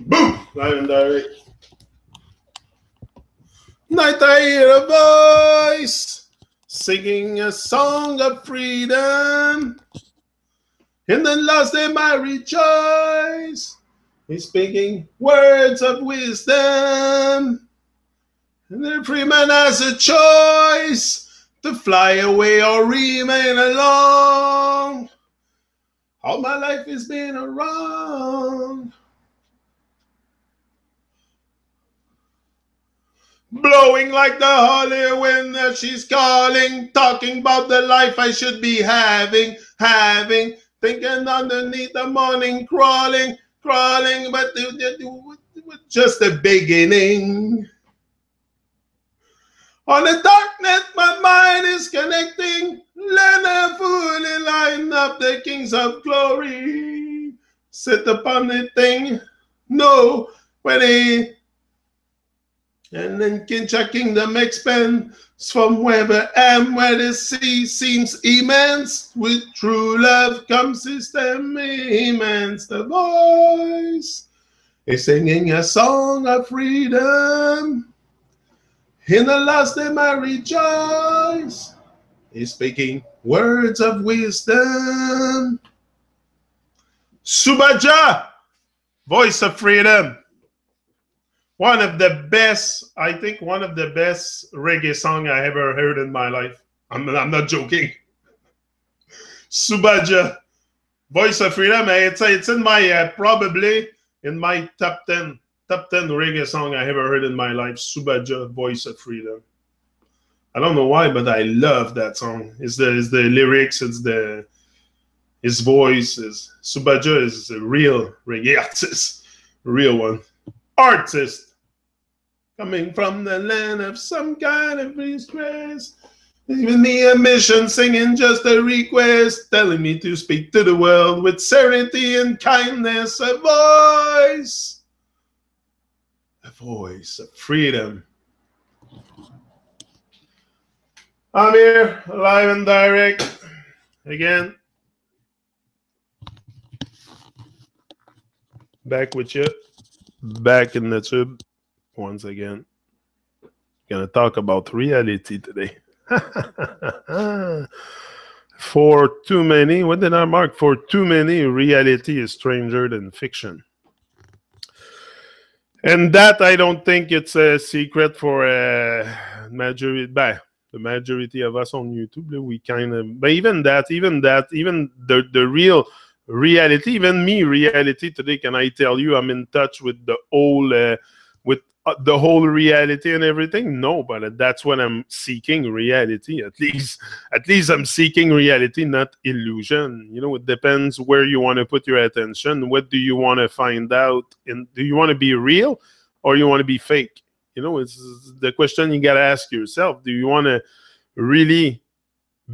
Boom! Live and direct. Night I hear a voice singing a song of freedom. In the last day I rejoice. He's speaking words of wisdom. And the free man has a choice to fly away or remain alone. All my life has been around. Blowing like the holy wind that she's calling, talking about the life I should be having, thinking underneath the morning, crawling, but just the beginning. On the darknet, my mind is connecting, let her fully line up the kings of glory. Sit upon the thing, no, when he. And then Kincha Kingdom expands from wherever am where the sea seems immense. With true love comes system immense. The voice is singing a song of freedom. In the last day I rejoice. He's speaking words of wisdom. Subaja, voice of freedom. One of the best, I think one of the best reggae songs I ever heard in my life. I'm not joking. Subaja, Voice of Freedom. It's in my, probably in my top 10 reggae song I ever heard in my life. Subaja, Voice of Freedom. I don't know why, but I love that song. It's the lyrics, his voice. Subaja is a real reggae artist. Real one. Artist coming from the land of some kind of disgrace, giving me a mission, singing just a request, telling me to speak to the world with serenity and kindness. A voice of freedom. I'm here live and direct again, back with you. Back in the tube once again. Gonna talk about reality today. For too many, what did I mark? For too many, reality is stranger than fiction. And that I don't think it's a secret for the majority of us on YouTube. We kind of, but even the real reality, even me, reality today, can I tell you I'm in touch with the whole the whole reality and everything? No, but that's what I'm seeking, reality. At least I'm seeking reality, not illusion. You know, it depends where you want to put your attention. What do you want to find out? And do you want to be real or you want to be fake? You know, it's the question you got to ask yourself. Do you want to really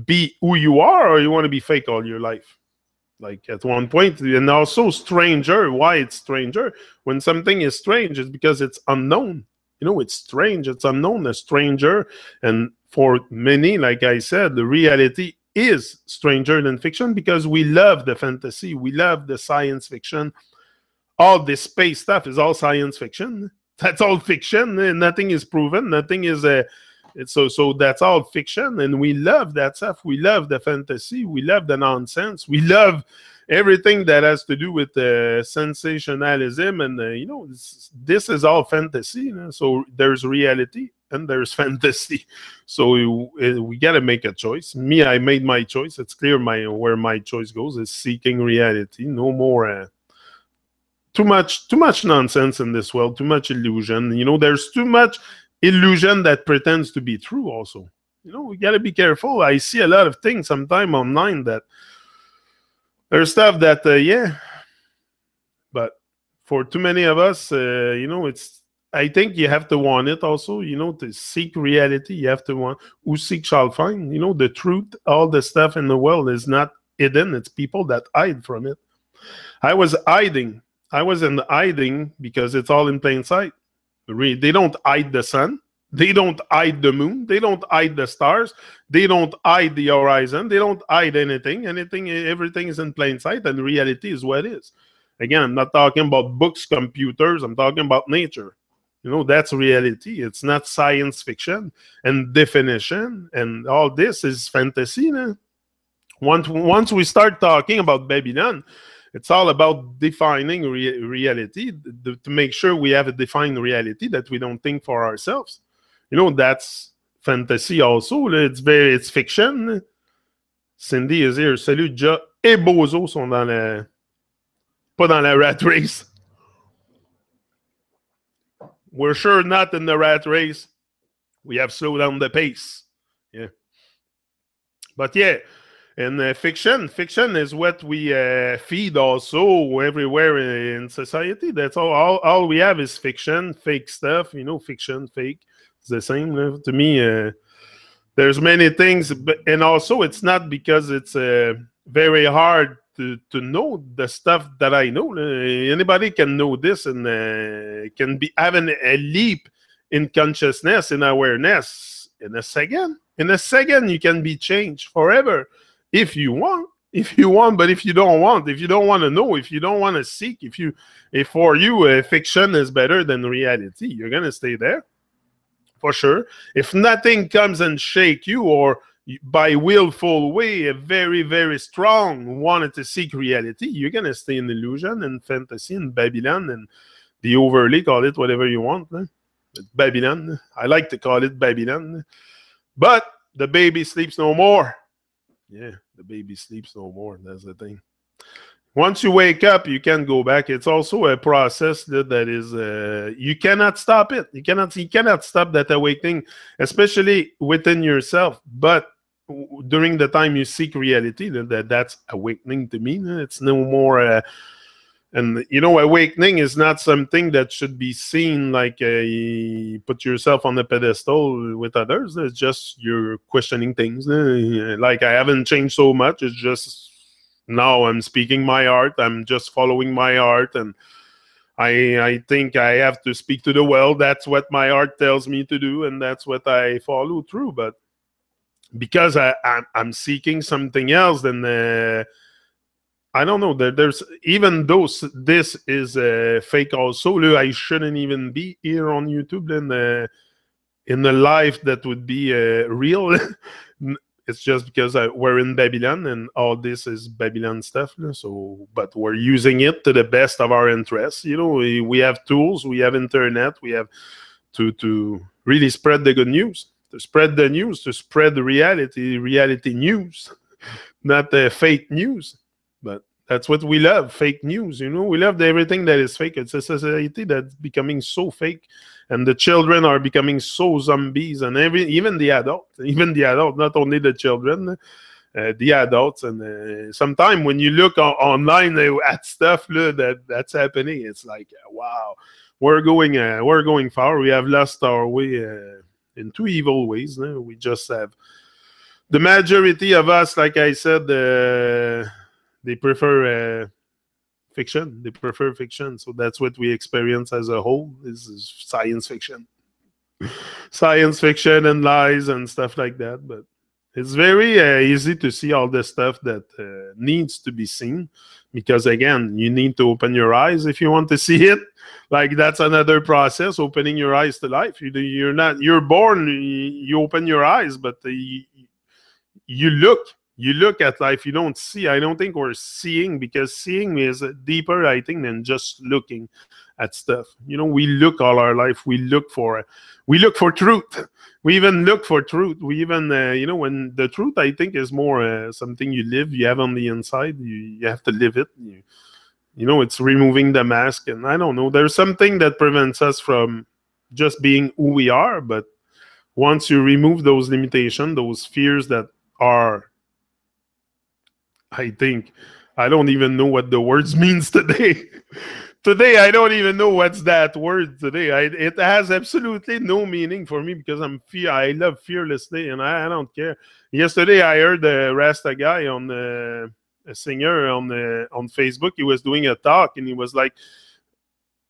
be who you are or you want to be fake all your life? Like at one point, and also stranger. Why it's stranger? When something is strange, it's because it's unknown. You know, it's strange, it's unknown, a stranger. And for many, like I said, the reality is stranger than fiction because we love the fantasy, we love the science fiction. All this space stuff is all science fiction. That's all fiction. Nothing is proven. Nothing is so that's all fiction, and we love that stuff. We love the fantasy. We love the nonsense. We love everything that has to do with sensationalism, and you know, this is all fantasy. You know? So there's reality and there's fantasy. So we got to make a choice. Me, I made my choice. It's clear where my choice goes is seeking reality. No more. Too much nonsense in this world. Too much illusion. You know, there's too much illusion that pretends to be true also. You know, we got to be careful. I see a lot of things sometime online that there's stuff that, yeah. But for too many of us, you know, I think you have to want it also, you know, to seek reality. You have to want, who seek shall find. You know, the truth, all the stuff in the world is not hidden. It's people that hide from it. I was hiding. I was in hiding because it's all in plain sight. They don't hide the sun. They don't hide the moon. They don't hide the stars. They don't hide the horizon. They don't hide anything. Everything is in plain sight, and reality is what it is. Again, I'm not talking about books, computers. I'm talking about nature. That's reality. It's not science fiction and definition. And all this is fantasy. No? Once we start talking about Babylon, it's all about defining reality to make sure we have a defined reality that we don't think for ourselves. That's fantasy also. It's fiction. Cindy is here. Salut, Ja et Bozo sont pas dans la rat race. We're sure not in the rat race. We have slowed down the pace. Yeah. But yeah, and fiction is what we feed also everywhere in society. That's all we have is fiction, fake stuff. Fiction, fake. It's the same to me. There's many things, and also it's not because it's very hard to know the stuff that I know. Anybody can know this and can be having a leap in consciousness, in awareness in a second. In a second, you can be changed forever if you want. But if you don't want to know, if you don't want to seek, if for you fiction is better than reality, you're gonna stay there for sure. If nothing comes and shake you, or by willful way, a very, very strong wanted to seek reality, you're gonna stay in illusion and fantasy and Babylon and the overlay, call it whatever you want. It's Babylon. I like to call it Babylon. But the baby sleeps no more. Yeah, the baby sleeps no more. That's the thing. Once you wake up, you can go back. It's also a process that is you cannot stop it. You cannot stop that awakening, especially within yourself. But during the time you seek reality, that's awakening to me. It's no more. And awakening is not something that should be seen like you put yourself on a pedestal with others. It's just you're questioning things. Like I haven't changed so much. It's just now I'm speaking my heart. I'm just following my heart, and I think I have to speak to the world. That's what my heart tells me to do, and that's what I follow through. But because I'm seeking something else, then I don't know. There's even though this is fake also. I shouldn't even be here on YouTube in a life that would be real. It's just because we're in Babylon and all this is Babylon stuff. So, but we're using it to the best of our interests. We have tools, we have internet, we have to really spread the good news, to spread the news, to spread the reality news, not fake news. But that's what we love, fake news. We love everything that is fake. It's a society that's becoming so fake, and the children are becoming so zombies, and even the adults, not only the children, the adults. And sometimes when you look online at stuff that's happening, it's like, wow, we're going far. We have lost our way in two evil ways. We just have the majority of us, like I said. They prefer fiction. They prefer fiction. So that's what we experience as a whole. This is science fiction. Science fiction and lies and stuff like that. But it's very easy to see all the stuff that needs to be seen. Because, again, you need to open your eyes if you want to see it. Like, that's another process, opening your eyes to life. You're born, you open your eyes, but you look at life. You don't see. I don't think we're seeing, because seeing is deeper, I think, than just looking at stuff. We look all our life. We look for truth. We even look for truth. We even when the truth, I think, is more something you live. You have on the inside. You have to live it. It's removing the mask. And I don't know. There's something that prevents us from just being who we are. But once you remove those limitations, those fears that are, I think, I don't even know what the words means today. Today, I don't even know what's that word today. It has absolutely no meaning for me, because I love fearlessly, and I don't care. Yesterday, I heard a Rasta guy a singer on Facebook. He was doing a talk, and he was like,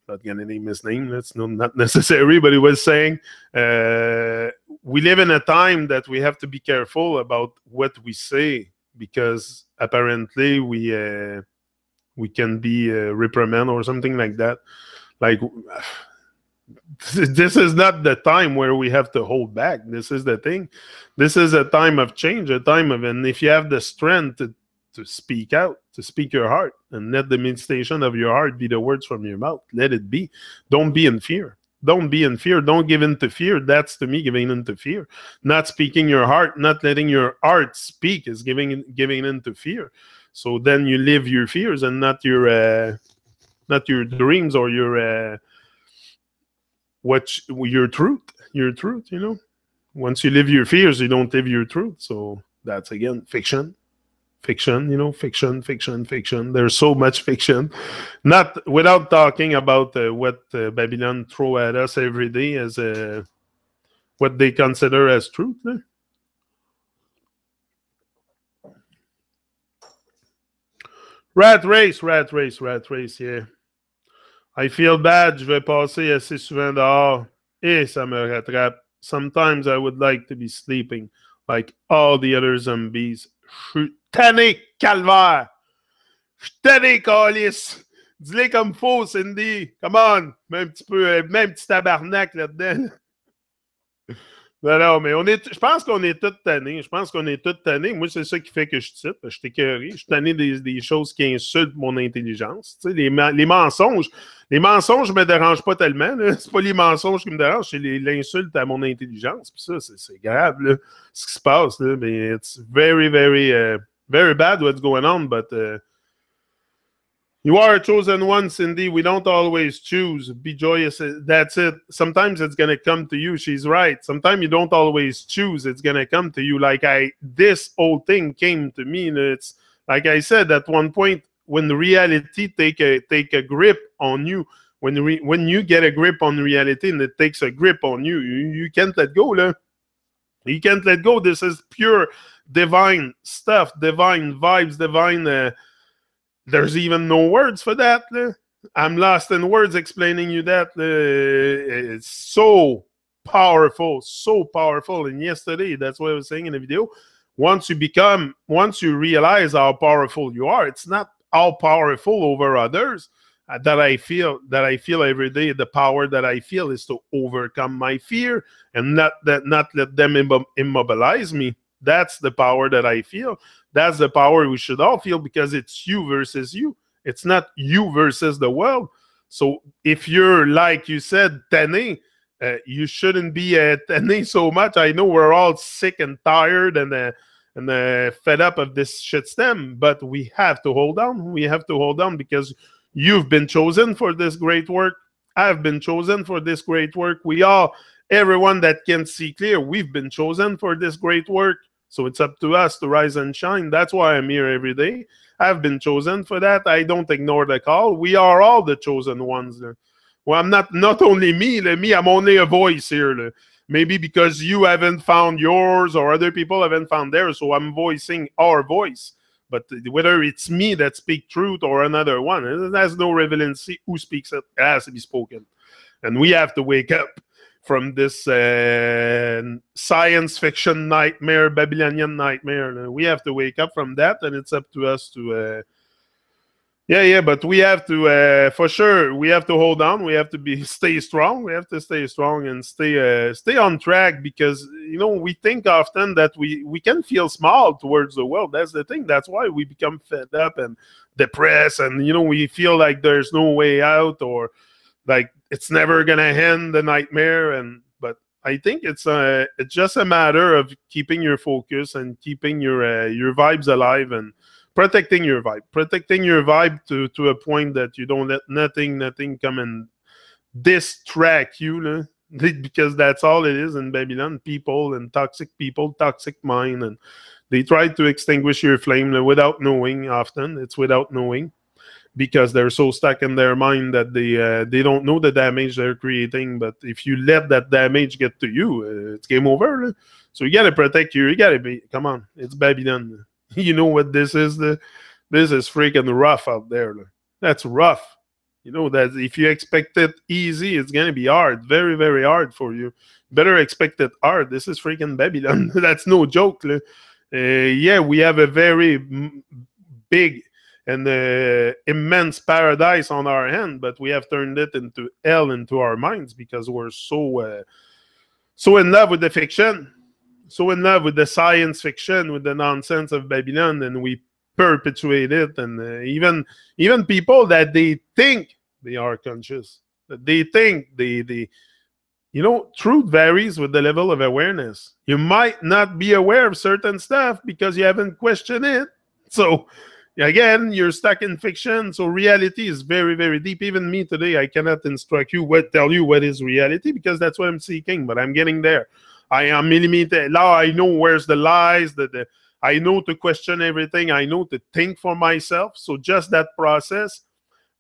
not gonna name his name. That's not necessary, but he was saying, we live in a time that we have to be careful about what we say, because apparently we we can be reprimanded or something like that. Like, this is not the time where we have to hold back. This is the thing. This is a time of change, a time of, and if you have the strength to speak out, to speak your heart, and let the meditation of your heart be the words from your mouth. Let it be. Don't be in fear. Don't be in fear. Don't give in to fear. That's, to me, giving in to fear. Not speaking your heart, not letting your heart speak is giving in to fear. So then you live your fears and not your dreams or your your truth. Your truth, you know. Once you live your fears, you don't live your truth. So that's, again, fiction. Fiction, you know, fiction. There's so much fiction. Not without talking about what Babylon throw at us every day as what they consider as truth. Eh? Rat race, yeah. I feel bad, je vais passer assez souvent dehors et ça me rattrape. Sometimes I would like to be sleeping like all the other zombies. Je suis tanné, calvaire. Je suis tanné, calice. Dis-le comme faux, Cindy. Come on. Même un petit tabarnak là-dedans. Non, mais je pense qu'on est tous tannés. Moi, c'est ça qui fait que je cite. Je suis écœuré. Je suis tanné des choses qui insultent mon intelligence. Tu sais, les mensonges. Les mensonges ne me dérangent pas tellement. C'est pas les mensonges qui me dérangent, c'est l'insulte à mon intelligence. Puis ça, c'est grave, là, ce qui se passe. Là. Mais it's very, very, very bad what's going on. But you are a chosen one, Cindy. We don't always choose. Be joyous. That's it. Sometimes it's going to come to you. She's right. Sometimes you don't always choose. It's going to come to you. Like this whole thing came to me. And it's like I said, at one point, when the reality take a grip on you, when you get a grip on reality and it takes a grip on you, you can't let go. Là. You can't let go. This is pure divine stuff, divine vibes, divine... there's even no words for that. I'm lost in words explaining you that. It's so powerful. And yesterday, that's what I was saying in the video. Once you realize how powerful you are, it's not how powerful over others that I feel every day. The power that I feel is to overcome my fear and not let them immobilize me. That's the power that I feel. That's the power we should all feel, because it's you versus you. It's not you versus the world. So if you're, like you said, tanné, you shouldn't be tanné so much. I know we're all sick and tired and fed up of this shit stem, but we have to hold on. We have to hold on because you've been chosen for this great work. I've been chosen for this great work. Everyone that can see clear, we've been chosen for this great work. So it's up to us to rise and shine. That's why I'm here every day. I've been chosen for that. I don't ignore the call. We are all the chosen ones. Well, I'm not only me. I'm only a voice here. Maybe because you haven't found yours or other people haven't found theirs. So I'm voicing our voice. But whether it's me that speak truth or another one, there's no relevancy. Who speaks it has to be spoken. And we have to wake up from this science fiction nightmare, Babylonian nightmare. We have to wake up from that, and it's up to us to... but we have to, for sure, we have to hold on. We have to stay strong. We have to stay strong and stay on track, because, we think often that we can feel small towards the world. That's the thing. That's why we become fed up and depressed, and, we feel like there's no way out, or like it's never gonna end, the nightmare. But I think it's just a matter of keeping your focus and keeping your vibes alive and protecting your vibe to a point that you don't let nothing come and distract you, because that's all it is in Babylon. People, toxic mind, and they try to extinguish your flame without knowing. Often it's without knowing, because they're so stuck in their mind that they don't know the damage they're creating. But if you let that damage get to you, it's game over. So you gotta protect you. You gotta be. Come on, it's Babylon. You know what this is? This is freaking rough out there. That's rough. That if you expect it easy, it's gonna be hard. Very, very hard for you. Better expect it hard. This is freaking Babylon. That's no joke. We have a very big and immense paradise on our hand, but we have turned it into hell into our minds because we're so in love with the fiction, so in love with the science fiction, with the nonsense of Babylon, and we perpetuate it. And even people that they think they are conscious, that they think they truth varies with the level of awareness. You might not be aware of certain stuff because you haven't questioned it. So again, you're stuck in fiction. So reality is very, very deep. Even me today, I cannot tell you what is reality, because that's what I'm seeking, but I'm getting there. I am millimeter. Now I know where's the lies, I know to question everything. I know to think for myself. So just that process.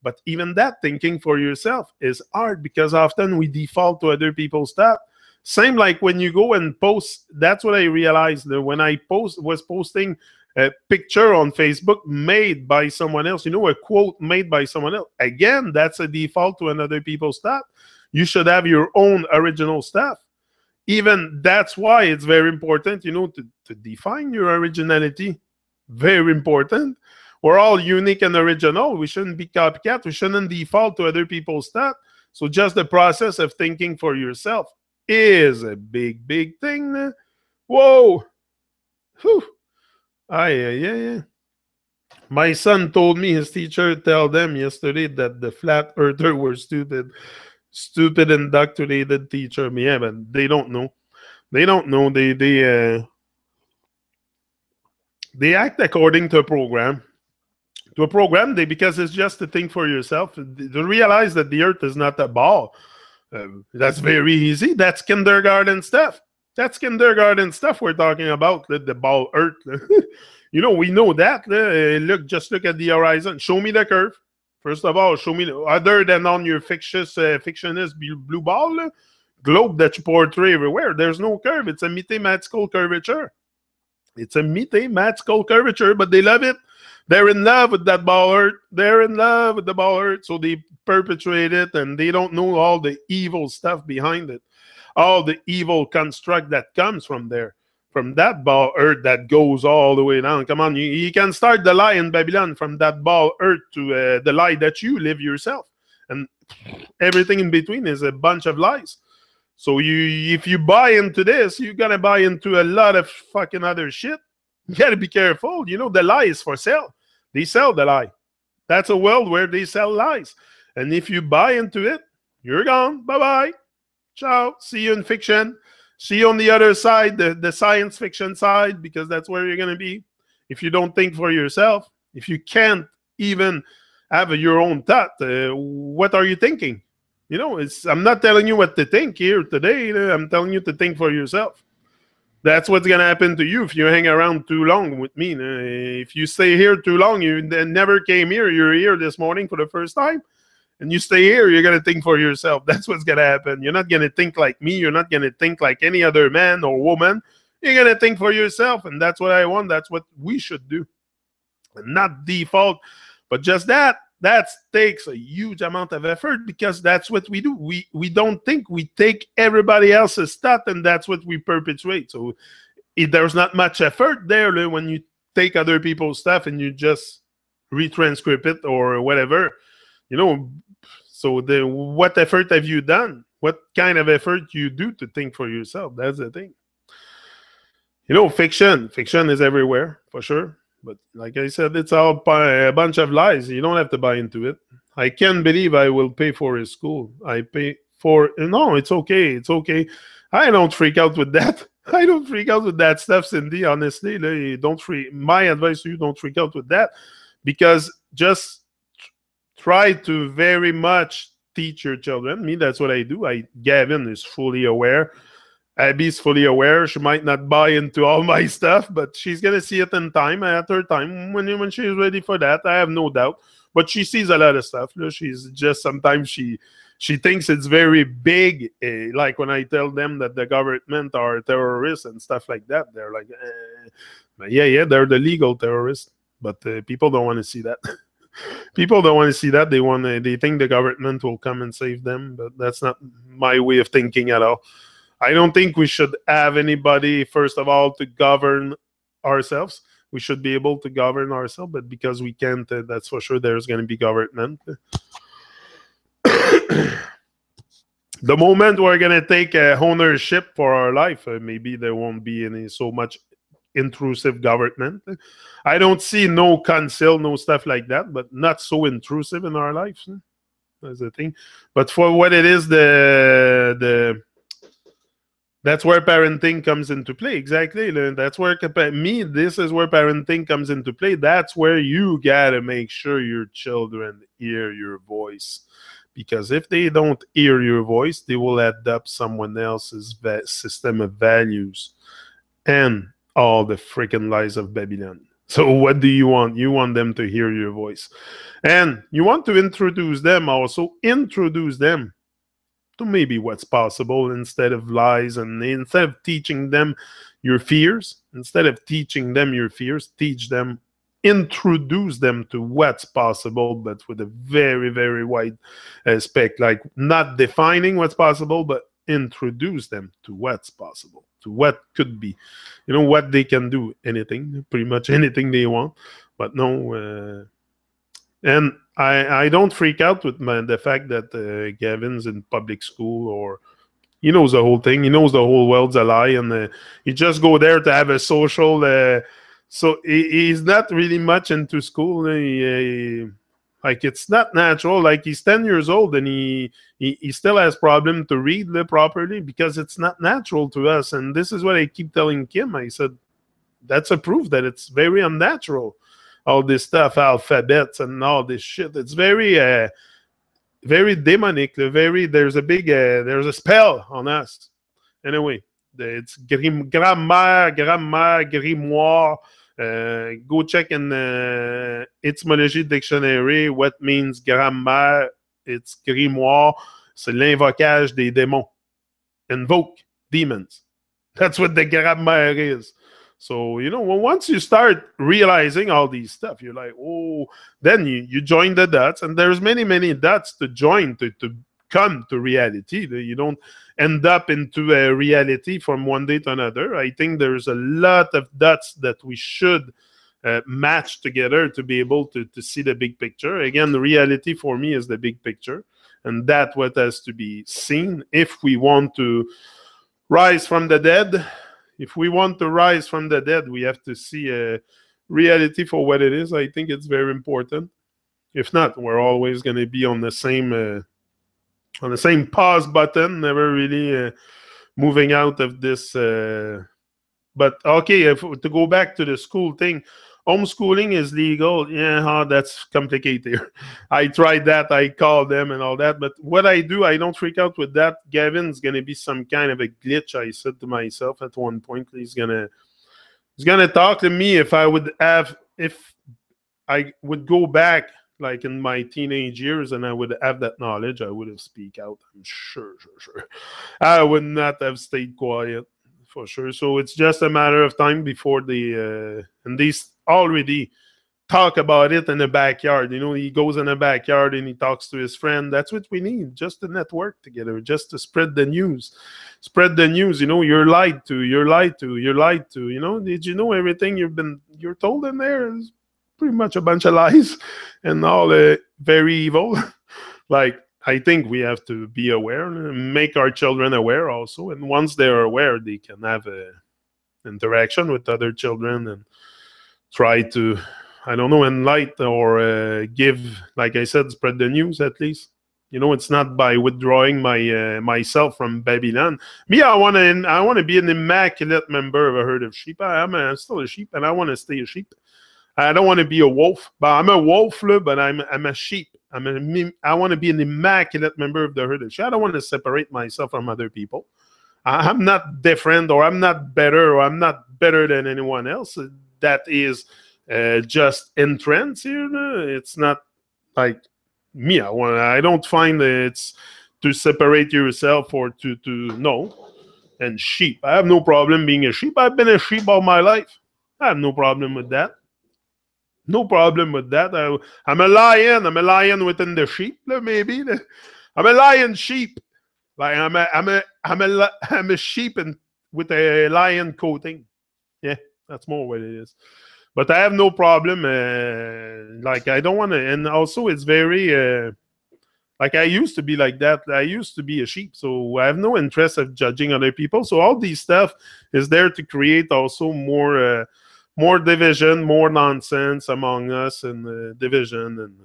But even that thinking for yourself is hard, because often we default to other people's stuff. Same like when you go and post. That's what I realized when I was posting a picture on Facebook made by someone else, a quote made by someone else. Again, that's a default to another people's stuff. You should have your own original stuff. Even that's why it's very important, to define your originality. Very important. We're all unique and original. We shouldn't be copycat. We shouldn't default to other people's stuff. So just the process of thinking for yourself is a big, big thing. Whoa. Whew. Yeah. My son told me his teacher told them yesterday that the flat earther were stupid indoctrinated teacher. Yeah, but they don't know. They don't know. They act according to a program. Because it's just to think for yourself, to realize that the earth is not a ball. That's very easy. That's kindergarten stuff. We're talking about, the ball earth. We know that. Just look at the horizon. Show me the curve. First of all, show me, other than on your fictionist blue ball globe that you portray everywhere, there's no curve. It's a mathematical curvature. But they love it. They're in love with that ball earth. So they perpetuate it, and they don't know all the evil stuff behind it. All the evil construct that comes from there. From that ball earth that goes all the way down. Come on, you can start the lie in Babylon from that ball earth to the lie that you live yourself. And everything in between is a bunch of lies. So if you buy into this, you're going to buy into a lot of fucking other shit. You got to be careful. The lie is for sale. They sell the lie. That's a world where they sell lies. And if you buy into it, you're gone. Bye-bye. Ciao. See you in fiction. See you on the other side, the science fiction side, because that's where you're going to be. If you don't think for yourself, if you can't even have your own thought, what are you thinking? I'm not telling you what to think here today. I'm telling you to think for yourself. That's what's going to happen to you if you hang around too long with me. If you stay here too long, you never came here. You're here this morning for the first time, and you stay here, you're going to think for yourself. That's what's going to happen. You're not going to think like me. You're not going to think like any other man or woman. You're going to think for yourself, and that's what I want. That's what we should do. And not default, but just that takes a huge amount of effort, because that's what we do. We don't think. We take everybody else's stuff, and that's what we perpetuate. So there's not much effort there when you take other people's stuff and you just retranscribe it or whatever. So what effort have you done? What kind of effort you do to think for yourself? That's the thing. Fiction is everywhere, for sure. But like I said, it's all a bunch of lies. You don't have to buy into it. I can't believe I will pay for his school. No, it's okay. It's okay. I don't freak out with that. I don't freak out with that stuff, Cindy. Honestly, my advice to you, don't freak out with that, because just try to very much teach your children. Me, that's what I do. Gavin is fully aware. Abby's fully aware. She might not buy into all my stuff, but she's going to see it in time, at her time, when she's ready for that. I have no doubt. But she sees a lot of stuff. She's just, sometimes she thinks it's very big. Like when I tell them that the government are terrorists and stuff like that, they're like, yeah, they're the legal terrorists. But people don't want to see that. People don't want to see that. They think the government will come and save them, but that's not my way of thinking at all. I don't think we should have anybody, first of all, to govern ourselves. we should be able to govern ourselves, but because we can't, that's for sure there's going to be government. The moment we're going to take ownership for our life, maybe there won't be any so much intrusive government. I don't see no council, no stuff like that, but not so intrusive in our lives. That's the thing. But for what it is, the that's where parenting comes into play. Exactly. That's where this is where parenting comes into play. That's where you gotta make sure your children hear your voice. Because if they don't hear your voice, they will adopt someone else's system of values and all the freaking lies of Babylon. So what do you want? You want them to hear your voice. And you want to introduce them to maybe what's possible instead of lies, and instead of teaching them your fears, introduce them to what's possible, but with a very, very wide aspect, like not defining what's possible, but introduce them to what's possible, to what could be, what they can do, anything, pretty much anything they want. But no, and I don't freak out with the fact that Gavin's in public school, or he knows the whole thing. He knows the whole world's a lie, and he just go there to have a social. So he's not really much into school. Like it's not natural. Like he's 10 years old and he still has problem to read properly because it's not natural to us. And this is what I keep telling Kim. I said that's a proof that it's very unnatural. All this stuff, alphabets and all this shit. It's very very demonic. There's a spell on us. Anyway, it's grammaire, grimoire. Go check in Etymologie Dictionary what means grammaire. It's grimoire. C'est l'invocage des démons. Invoke demons. That's what the grammaire is. So, once you start realizing all these stuff, you're like, oh, then you join the dots, and there's many, many dots to join to come to reality. You don't end up into a reality from one day to another. I think there's a lot of dots that we should match together to be able to see the big picture. Again, the reality for me is the big picture, and that's what has to be seen if we want to rise from the dead. If we want to rise from the dead, we have to see reality for what it is. I think it's very important. If not, we're always going to be on the same pause button, never really moving out of this. But okay, to go back to the school thing, homeschooling is legal. Yeah, that's complicated. I tried that. I called them and all that. But what I do, I don't freak out with that. Gavin's going to be some kind of a glitch. I said to myself at one point, he's gonna talk to me if I would go back like in my teenage years and I would have that knowledge, I would have speak out. I'm sure. I would not have stayed quiet. For sure. So it's just a matter of time before and these already talk about it in the backyard. He goes in the backyard and he talks to his friend. That's what we need, just to network together, just to spread the news. You're lied to. Did you know everything you're told in there is pretty much a bunch of lies and all very evil. Like, I think we have to be aware and make our children aware also. And once they're aware, they can have a interaction with other children and try to, I don't know, enlighten or give, like I said, spread the news at least. It's not by withdrawing myself from Babylon. Me, I want to be an immaculate member of a herd of sheep. I'm still a sheep, and I want to stay a sheep. I don't want to be a wolf, but I'm a wolf, but I'm a sheep. I want to be an immaculate member of the herd of sheep. I don't want to separate myself from other people. I'm not different, or I'm not better, or I'm not better than anyone else. That is just entrance here. It's not like me. I don't find it's to separate yourself or to no. And sheep. I have no problem being a sheep. I've been a sheep all my life. I have no problem with that. No problem with that. I'm a lion. I'm a lion within the sheep, maybe. I'm a lion sheep. Like I'm a sheep with a lion coating. Yeah, that's more what it is. But I have no problem. Like I don't want to, and also it's very. Like I used to be like that. I used to be a sheep, so I have no interest of judging other people. So all these stuff is there to create also more division, more nonsense among us, and division. And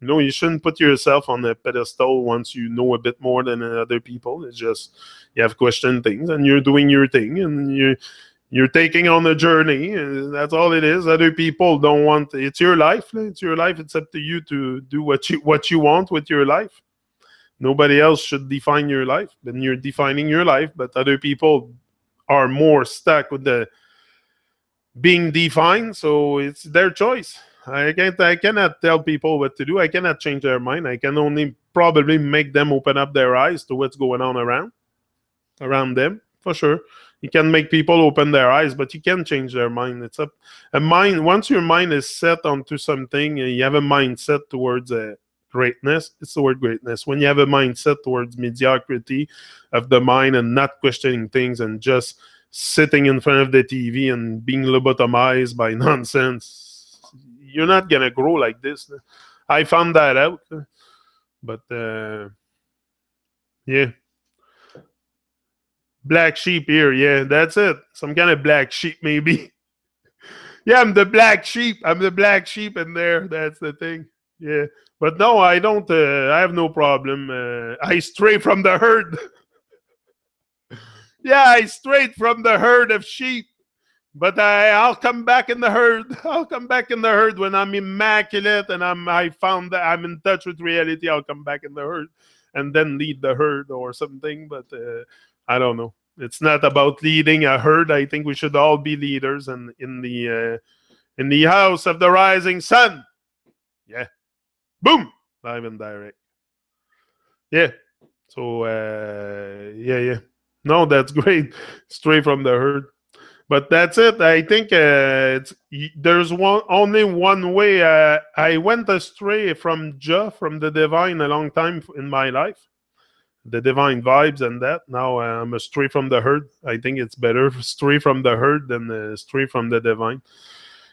you shouldn't put yourself on a pedestal once you know a bit more than other people. It's just you have questioned things, and you're doing your thing, and you're taking on a journey. That's all it is. Other people don't want. It's your life. It's your life. It's up to you to do what you want with your life. Nobody else should define your life. Then you're defining your life, but other people are more stuck with the being defined. So it's their choice. I cannot tell people what to do. I cannot change their mind. I can only probably make them open up their eyes to what's going on around them, for sure. You can make people open their eyes, but you can't change their mind. It's a mind. Once your mind is set onto something, you have a mindset towards greatness. It's the word greatness. When you have a mindset towards mediocrity of the mind and not questioning things and just sitting in front of the TV and being lobotomized by nonsense, you're not gonna grow like this. I found that out, but yeah. Black sheep here, yeah, that's it. Some kind of black sheep, maybe. Yeah, I'm the black sheep. I'm the black sheep in there. That's the thing. Yeah, but no, I don't. I have no problem. I stray from the herd. Yeah, I strayed from the herd of sheep. But I'll come back in the herd. I'll come back in the herd when I'm immaculate and I found that I'm in touch with reality. I'll come back in the herd and then lead the herd or something. But I don't know. It's not about leading a herd. I think we should all be leaders and in the house of the rising sun. Yeah, boom, live and direct. Yeah. So yeah. No, that's great. Straight from the herd. But that's it. I think there's only one way. I went astray from from the divine, a long time in my life. The divine vibes and that. Now I'm astray from the herd. I think it's better stray from the herd than stray from the divine.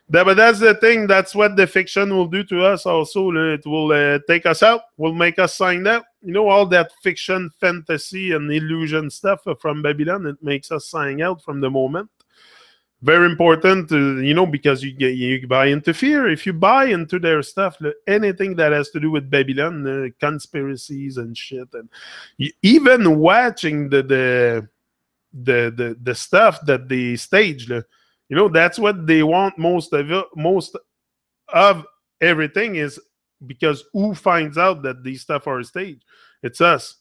But that's the thing. That's what the fiction will do to us. Also, it will take us out. Will make us sign out. All that fiction, fantasy, and illusion stuff from Babylon. It makes us sign out from the moment. Very important, because you buy into fear. If you buy into their stuff, anything that has to do with Babylon, conspiracies and shit, and even watching the stuff that they stage, that's what they want most of it, most of everything is because who finds out that these stuff are staged? It's us.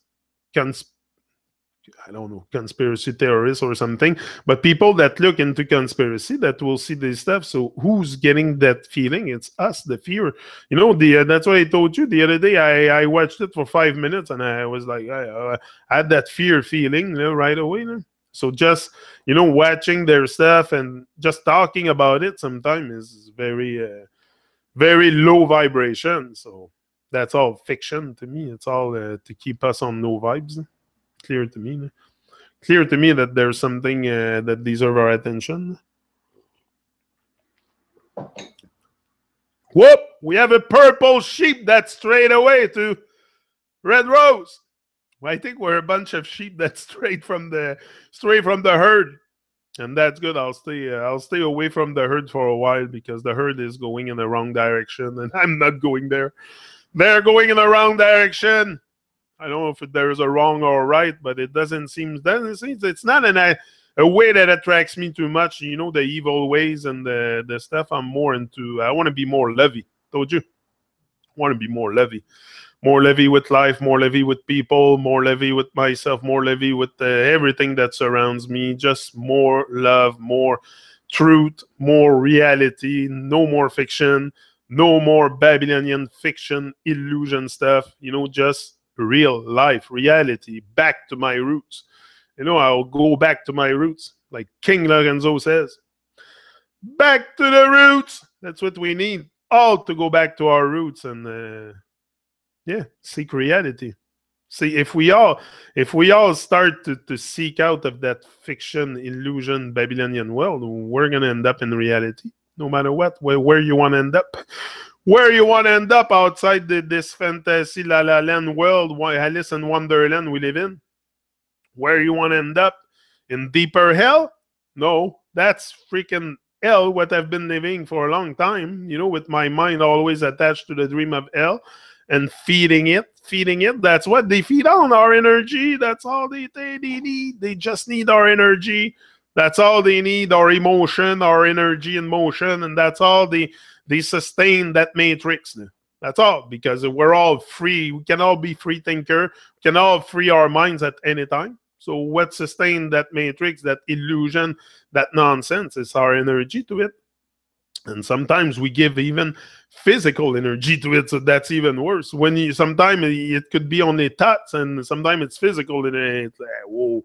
I don't know, conspiracy theorists or something, but people that look into conspiracy that will see this stuff. So who's getting that feeling? It's us, the fear. That's why I told you the other day. I watched it for 5 minutes and I was like, I had that fear feeling right away. So just watching their stuff and just talking about it sometimes is very very low vibration. So that's all fiction to me. It's all to keep us on low vibes. Clear to me. Clear to me that there's something that deserves our attention. Whoop! We have a purple sheep that strayed away to Red Rose. I think we're a bunch of sheep that strayed from the herd, and that's good. I'll stay away from the herd for a while because the herd is going in the wrong direction, and I'm not going there. They're going in the wrong direction. I don't know if there's a wrong or a right, but it doesn't seem it's not a way that attracts me too much. The evil ways and the stuff. I'm more into. I want to be more lovey. Told you, I want to be more lovey with life, more lovey with people, more lovey with myself, more lovey with everything that surrounds me. Just more love, more truth, more reality. No more fiction. No more Babylonian fiction, illusion stuff. Just real life, reality, back to my roots. I'll go back to my roots, like King Lorenzo says. Back to the roots. That's what we need. All to go back to our roots and seek reality. See, if we all start to seek out of that fiction, illusion, Babylonian world, we're gonna end up in reality. no matter what, where you want to end up. Where you want to end up outside this fantasy la la land world, Alice in Wonderland we live in? Where you want to end up? In deeper hell? No, that's freaking hell, what I've been living for a long time, with my mind always attached to the dream of hell and feeding it. That's what they feed on, our energy. That's all they need. They just need our energy. That's all they need, our emotion, our energy and motion, and that's all they sustain that matrix. That's all, because we're all free. We can all be free thinker. We can all free our minds at any time. So what sustains that matrix, that illusion, that nonsense, is our energy to it. And sometimes we give even physical energy to it, so that's even worse. Sometimes it could be only thoughts, and sometimes it's physical, and it's whoa,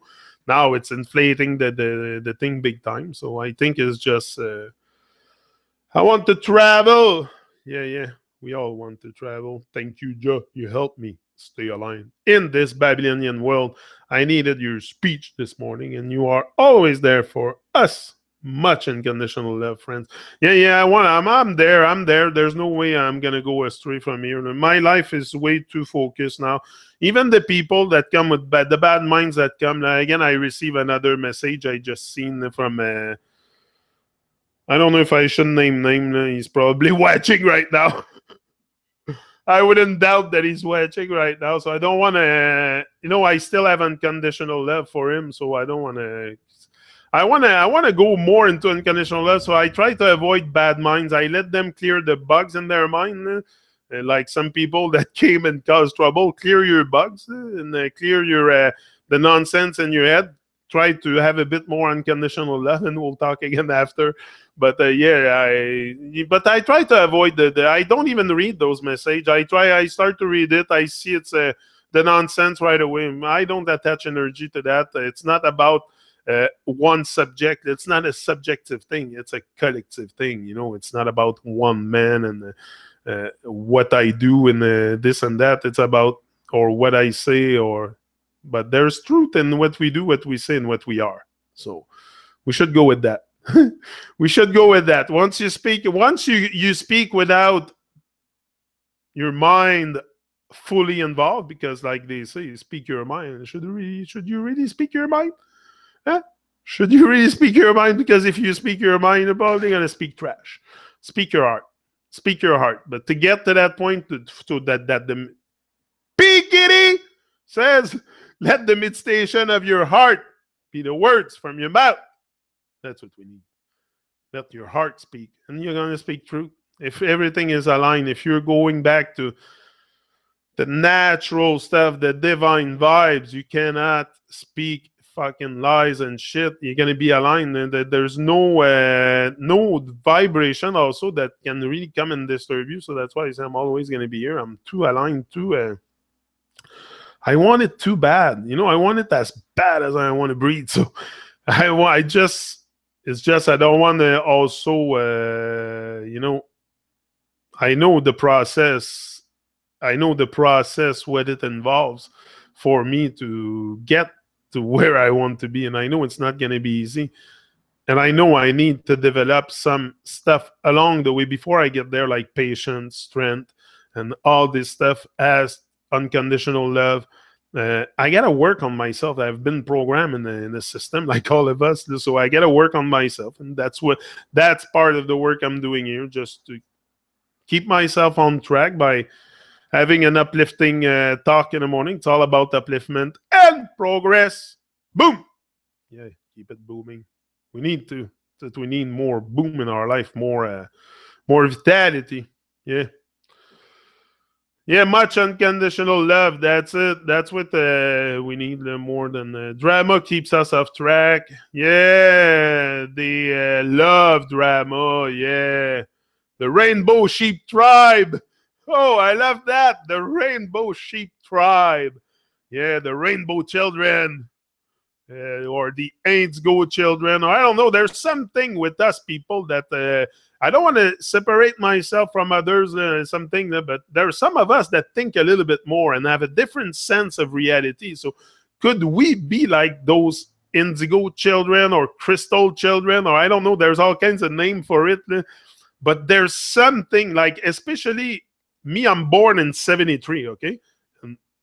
now it's inflating the thing big time. So I think it's just I want to travel. Yeah, we all want to travel. Thank you, Joe. You helped me stay aligned in this Babylonian world. I needed your speech this morning, and you are always there for us. Much unconditional love, friends. Yeah. I'm there. There's no way I'm gonna go astray from here. My life is way too focused now. Even the people that come with the bad minds that come. Now, again, I receive another message I just seen from. I don't know if I should name. He's probably watching right now. I wouldn't doubt that he's watching right now. So I don't want to. I still have unconditional love for him. So I don't want to. I want to go more into unconditional love, so I try to avoid bad minds. I let them clear the bugs in their mind. Like some people that came and caused trouble, clear your bugs and clear your the nonsense in your head. Try to have a bit more unconditional love, and we'll talk again after. But I try to avoid I don't even read those messages. I start to read it. I see it's the nonsense right away. I don't attach energy to that. It's not about one subject. It's not a subjective thing. It's a collective thing. It's not about one man and what I do and this and that. It's about or what I say but there's truth in what we do, what we say, and what we are. So we should go with that. We should go with that. Once you speak without your mind fully involved, because like they say, speak your mind. Should you really speak your mind? Huh? Should you really speak your mind? Because if you speak your mind, you're probably going to speak trash. Speak your heart. Speak your heart. But to get to that point, to that the Pikiri says, let the meditation of your heart be the words from your mouth. That's what we need. Let your heart speak. And you're going to speak truth. If everything is aligned, if you're going back to the natural stuff, the divine vibes, you cannot speak fucking lies and shit. You're gonna be aligned, and there's no vibration also that can really come and disturb you. So that's why I say I'm always gonna be here. I'm too aligned to. I want it too bad, I want it as bad as I want to breathe. So it's just I don't want to also, I know the process. I know the process, what it involves for me to get to where I want to be. And I know it's not going to be easy. And I know I need to develop some stuff along the way before I get there, like patience, strength, and all this stuff as unconditional love. I got to work on myself. I've been programmed in the system like all of us. So I got to work on myself. And that's part of the work I'm doing here, just to keep myself on track by having an uplifting talk in the morning. It's all about upliftment and progress. Boom! Yeah, keep it booming. We need we need more boom in our life, more vitality. Yeah. Yeah, much unconditional love. That's it. That's what we need more than drama keeps us off track. Yeah, the love drama. Yeah, the Rainbow Sheep Tribe. Oh, I love that. The Rainbow Sheep Tribe. Yeah, the Rainbow Children. Or the Ain't Go Children. Or I don't know. There's something with us people that I don't want to separate myself from others, but there are some of us that think a little bit more and have a different sense of reality. So could we be like those indigo children or crystal children, or I don't know. There's all kinds of names for it. But there's something like, especially me, I'm born in 73, okay?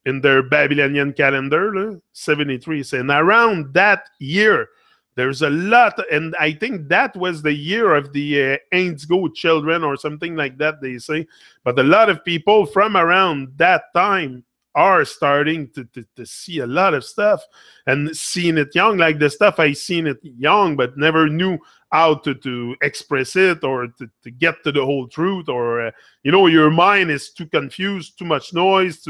In their Babylonian calendar, 73. And around that year, there's a lot, and I think that was the year of the indigo children or something like that, they say. But a lot of people from around that time are starting to see a lot of stuff and seeing it young, like the stuff I seen it young, but never knew how to express it or to get to the whole truth, or your mind is too confused, too much noise,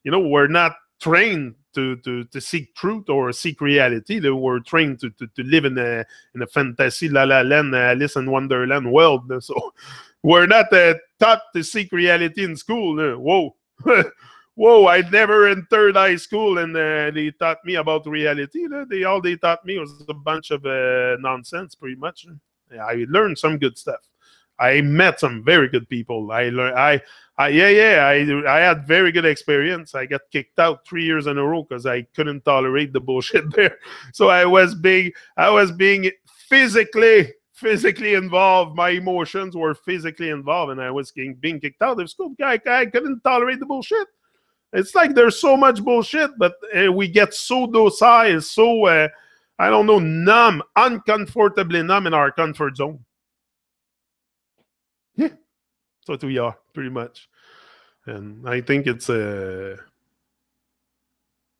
we're not trained to seek truth or seek reality. They were trained to live in a fantasy La La Land, Alice in Wonderland world. So we're not taught to seek reality in school. Whoa. Whoa, I never entered high school and they taught me about reality. All they taught me was a bunch of nonsense, pretty much. I learned some good stuff. I met some very good people. I had very good experience. I got kicked out 3 years in a row because I couldn't tolerate the bullshit there. So I was being physically involved. My emotions were physically involved, and I was being kicked out of school. I couldn't tolerate the bullshit. It's like there's so much bullshit, but we get so docile, so, I don't know, numb, uncomfortably numb in our comfort zone. Yeah, that's what we are, pretty much. And I think it's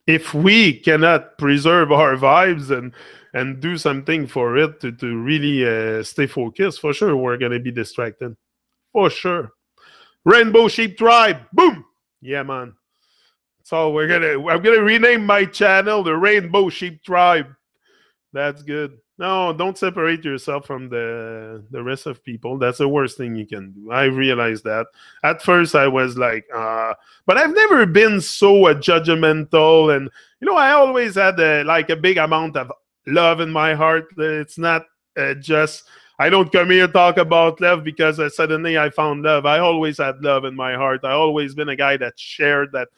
if we cannot preserve our vibes and do something for it to really stay focused, for sure we're going to be distracted. For sure. Rainbow Sheep Tribe. Boom. Yeah, man. So I'm gonna rename my channel the Rainbow Sheep Tribe. That's good. No, don't separate yourself from the rest of people. That's the worst thing you can do. I realized that. At first I was like, but I've never been so judgmental, and I always had like a big amount of love in my heart. It's not just I don't come here talk about love because suddenly I found love. I always had love in my heart. I always been a guy that shared, that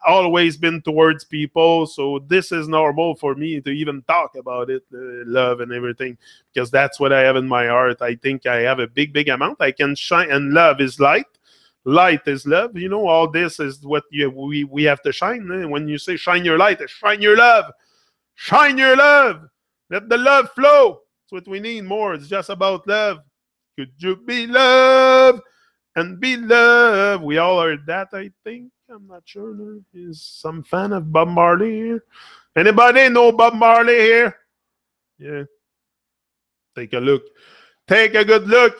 always been towards people. So this is normal for me to even talk about it, love and everything, because that's what I have in my heart. I think I have a big amount. I can shine, and love is light. Light is love. All this is what we have to shine. When you say shine your light, shine your love. Shine your love. Let the love flow. That's what we need more. It's just about love. Could you be love and be love? We all are that, I think. I'm not sure. Is some fan of Bob Marley here? Anybody know Bob Marley here? Yeah. Take a look. Take a good look.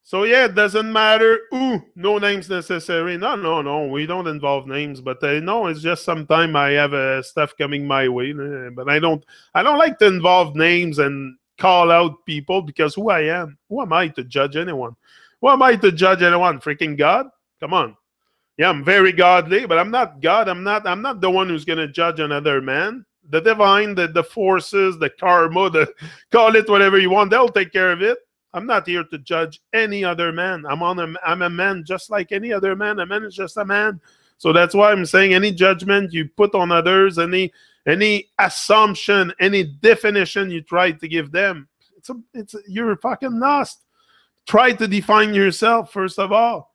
So yeah, it doesn't matter who. No names necessary. No. We don't involve names, but no, it's just sometime I have stuff coming my way, but I don't like to involve names and call out people, because who I am? Who am I to judge anyone? Who am I to judge anyone? Freaking God? Come on. Yeah, I'm very godly, but I'm not God. I'm not the one who's gonna judge another man. The divine, the forces, the karma, call it whatever you want, they'll take care of it. I'm not here to judge any other man. I'm a man just like any other man. A man is just a man. So that's why I'm saying any judgment you put on others, any assumption, any definition you try to give them, you're fucking lost. Try to define yourself first of all.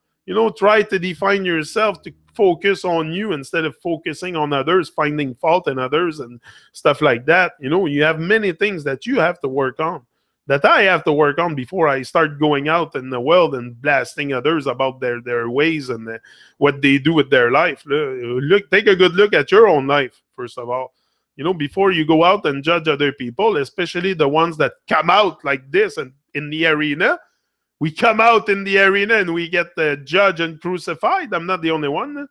Try to define yourself, to focus on you instead of focusing on others, finding fault in others and stuff like that. You have many things that you have to work on, that I have to work on before I start going out in the world and blasting others about their ways and what they do with their life. Take a good look at your own life, first of all. Before you go out and judge other people, especially the ones that come out like this and in the arena. We come out in the arena and we get judged and crucified. I'm not the only one.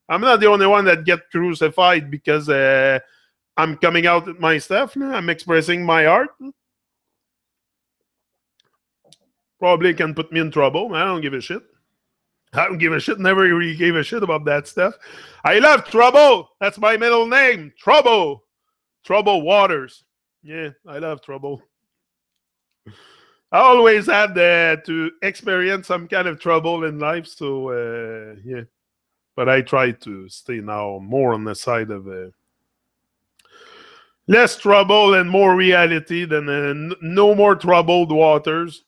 I'm not the only one that get crucified because I'm coming out with my stuff. I'm expressing my art. Probably can put me in trouble. I don't give a shit. I don't give a shit. Never really gave a shit about that stuff. I love Trouble. That's my middle name. Trouble. Trouble Waters. Yeah, I love trouble. I always had to experience some kind of trouble in life, so yeah. But I try to stay now more on the side of Less trouble and more reality than no more troubled waters.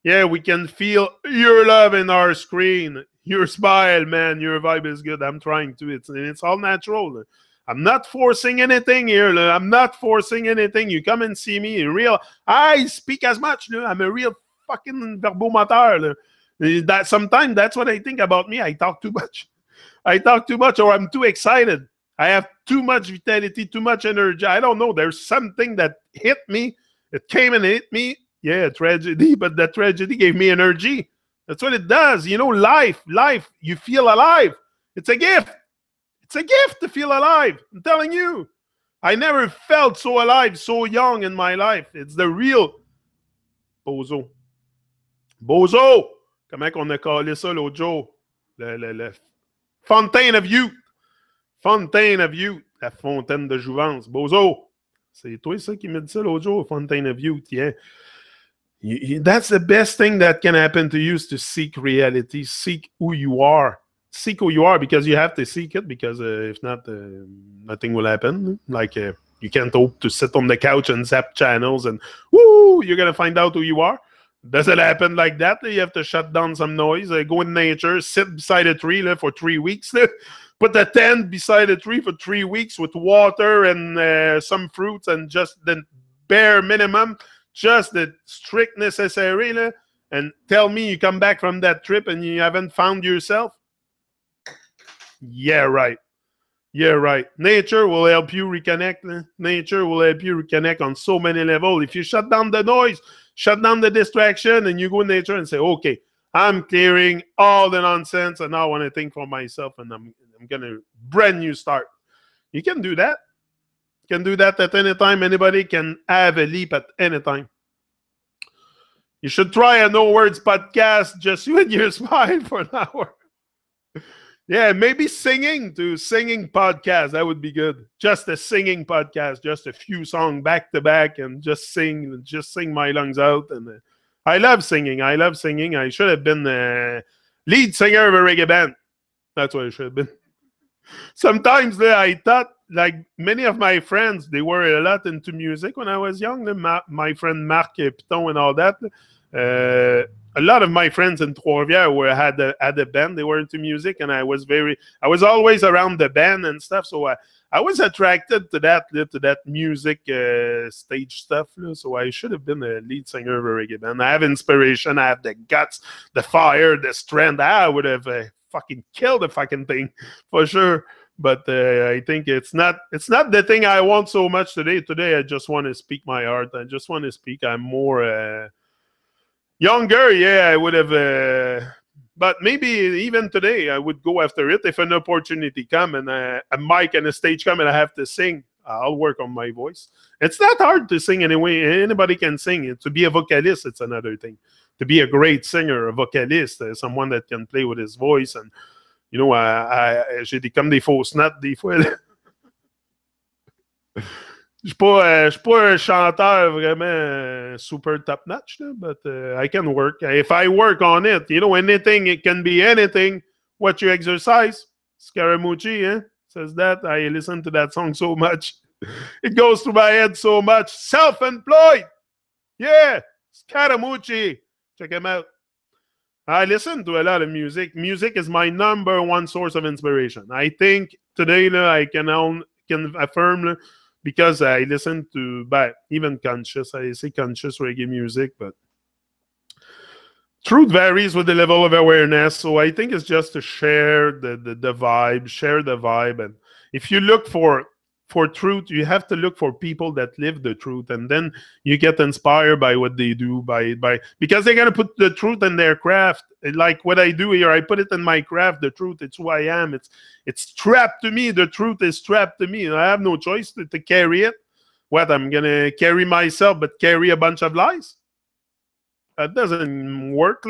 Yeah, we can feel your love in our screen. Your smile, man. Your vibe is good. I'm trying to. It's all natural. I'm not forcing anything here. I'm not forcing anything. You come and see me. Real. I speak as much. I'm a real fucking verbomoteur. That sometimes that's what I think about me. I talk too much. I talk too much, or I'm too excited. I have too much vitality, too much energy. I don't know. There's something that hit me. It came and hit me. Yeah, tragedy, but that tragedy gave me energy. That's what it does. You know, life, you feel alive. It's a gift. It's a gift to feel alive. I'm telling you. I never felt so alive, so young in my life. It's the real bozo. Bozo! Comment qu'on a collé ça l'autre jour? Le Fontaine of Youth. Fontaine of Youth. La fontaine de jouvence. Bozo! C'est toi ça qui me dit ça l'autre jour, Fontaine of Youth. Yeah. That's the best thing that can happen to you is to seek reality. Seek who you are. Seek who you are because you have to seek it because if not, nothing will happen. Like you can't hope to sit on the couch and zap channels and woo, you're going to find out who you are. Does it happen like that? You have to shut down some noise, go in nature, sit beside a tree for 3 weeks. Put a tent beside a tree for 3 weeks with water and some fruits and just the bare minimum, just the strict necessary. And tell me you come back from that trip and you haven't found yourself? Yeah, right. Yeah, right. Nature will help you reconnect. Nature will help you reconnect on so many levels. If you shut down the noise, shut down the distraction, and you go in nature and say, okay, I'm clearing all the nonsense, and now I want to think for myself, and I'm going to brand new start. You can do that. You can do that at any time. Anybody can have a leap at any time. You should try a No Words podcast, just you and your smile for an hour. Yeah, maybe singing podcast. That would be good. Just a singing podcast, just a few songs back to back, and just sing my lungs out. And I love singing. I should have been the lead singer of a reggae band. That's what I should have been. Sometimes I thought, like many of my friends, they were a lot into music when I was young. My friend Marc Piton and all that. A lot of my friends in Trois-Rivières had a band. They were into music, and I was always around the band and stuff. So I was attracted to that music stage stuff. So I should have been a lead singer of a reggae band. I have inspiration. I have the guts, the fire, the strength. I would have fucking killed the fucking thing for sure. But I think it's not the thing I want so much today. Today I just want to speak my heart. I just want to speak. I'm more. Younger, yeah, I would have, but maybe even today I would go after it if an opportunity come and a mic and a stage come and I have to sing. I'll work on my voice. It's not hard to sing anyway. Anybody can sing. To be a vocalist, it's another thing. To be a great singer, a vocalist, someone that can play with his voice and you know, j'ai comme des fausses notes des fois. Je suis pas un chanteur vraiment super top notch, but I can work. If I work on it, you know, anything, it can be anything. What you exercise, Scaramucci, says that. I listen to that song so much. It goes through my head so much. Self-employed. Yeah, Scaramucci. Check him out. I listen to a lot of music. Music is my number one source of inspiration. I think today I can affirm because I listen to, even conscious, I say conscious reggae music, but truth varies with the level of awareness. So I think it's just to share the vibe. And if you look for truth, you have to look for people that live the truth, and then you get inspired by what they do, because they're gonna put the truth in their craft. Like what I do here, I put it in my craft. The truth, it's who I am. It's trapped to me. The truth is trapped to me. I have no choice to carry it. What, I'm gonna carry myself, but carry a bunch of lies? That doesn't work.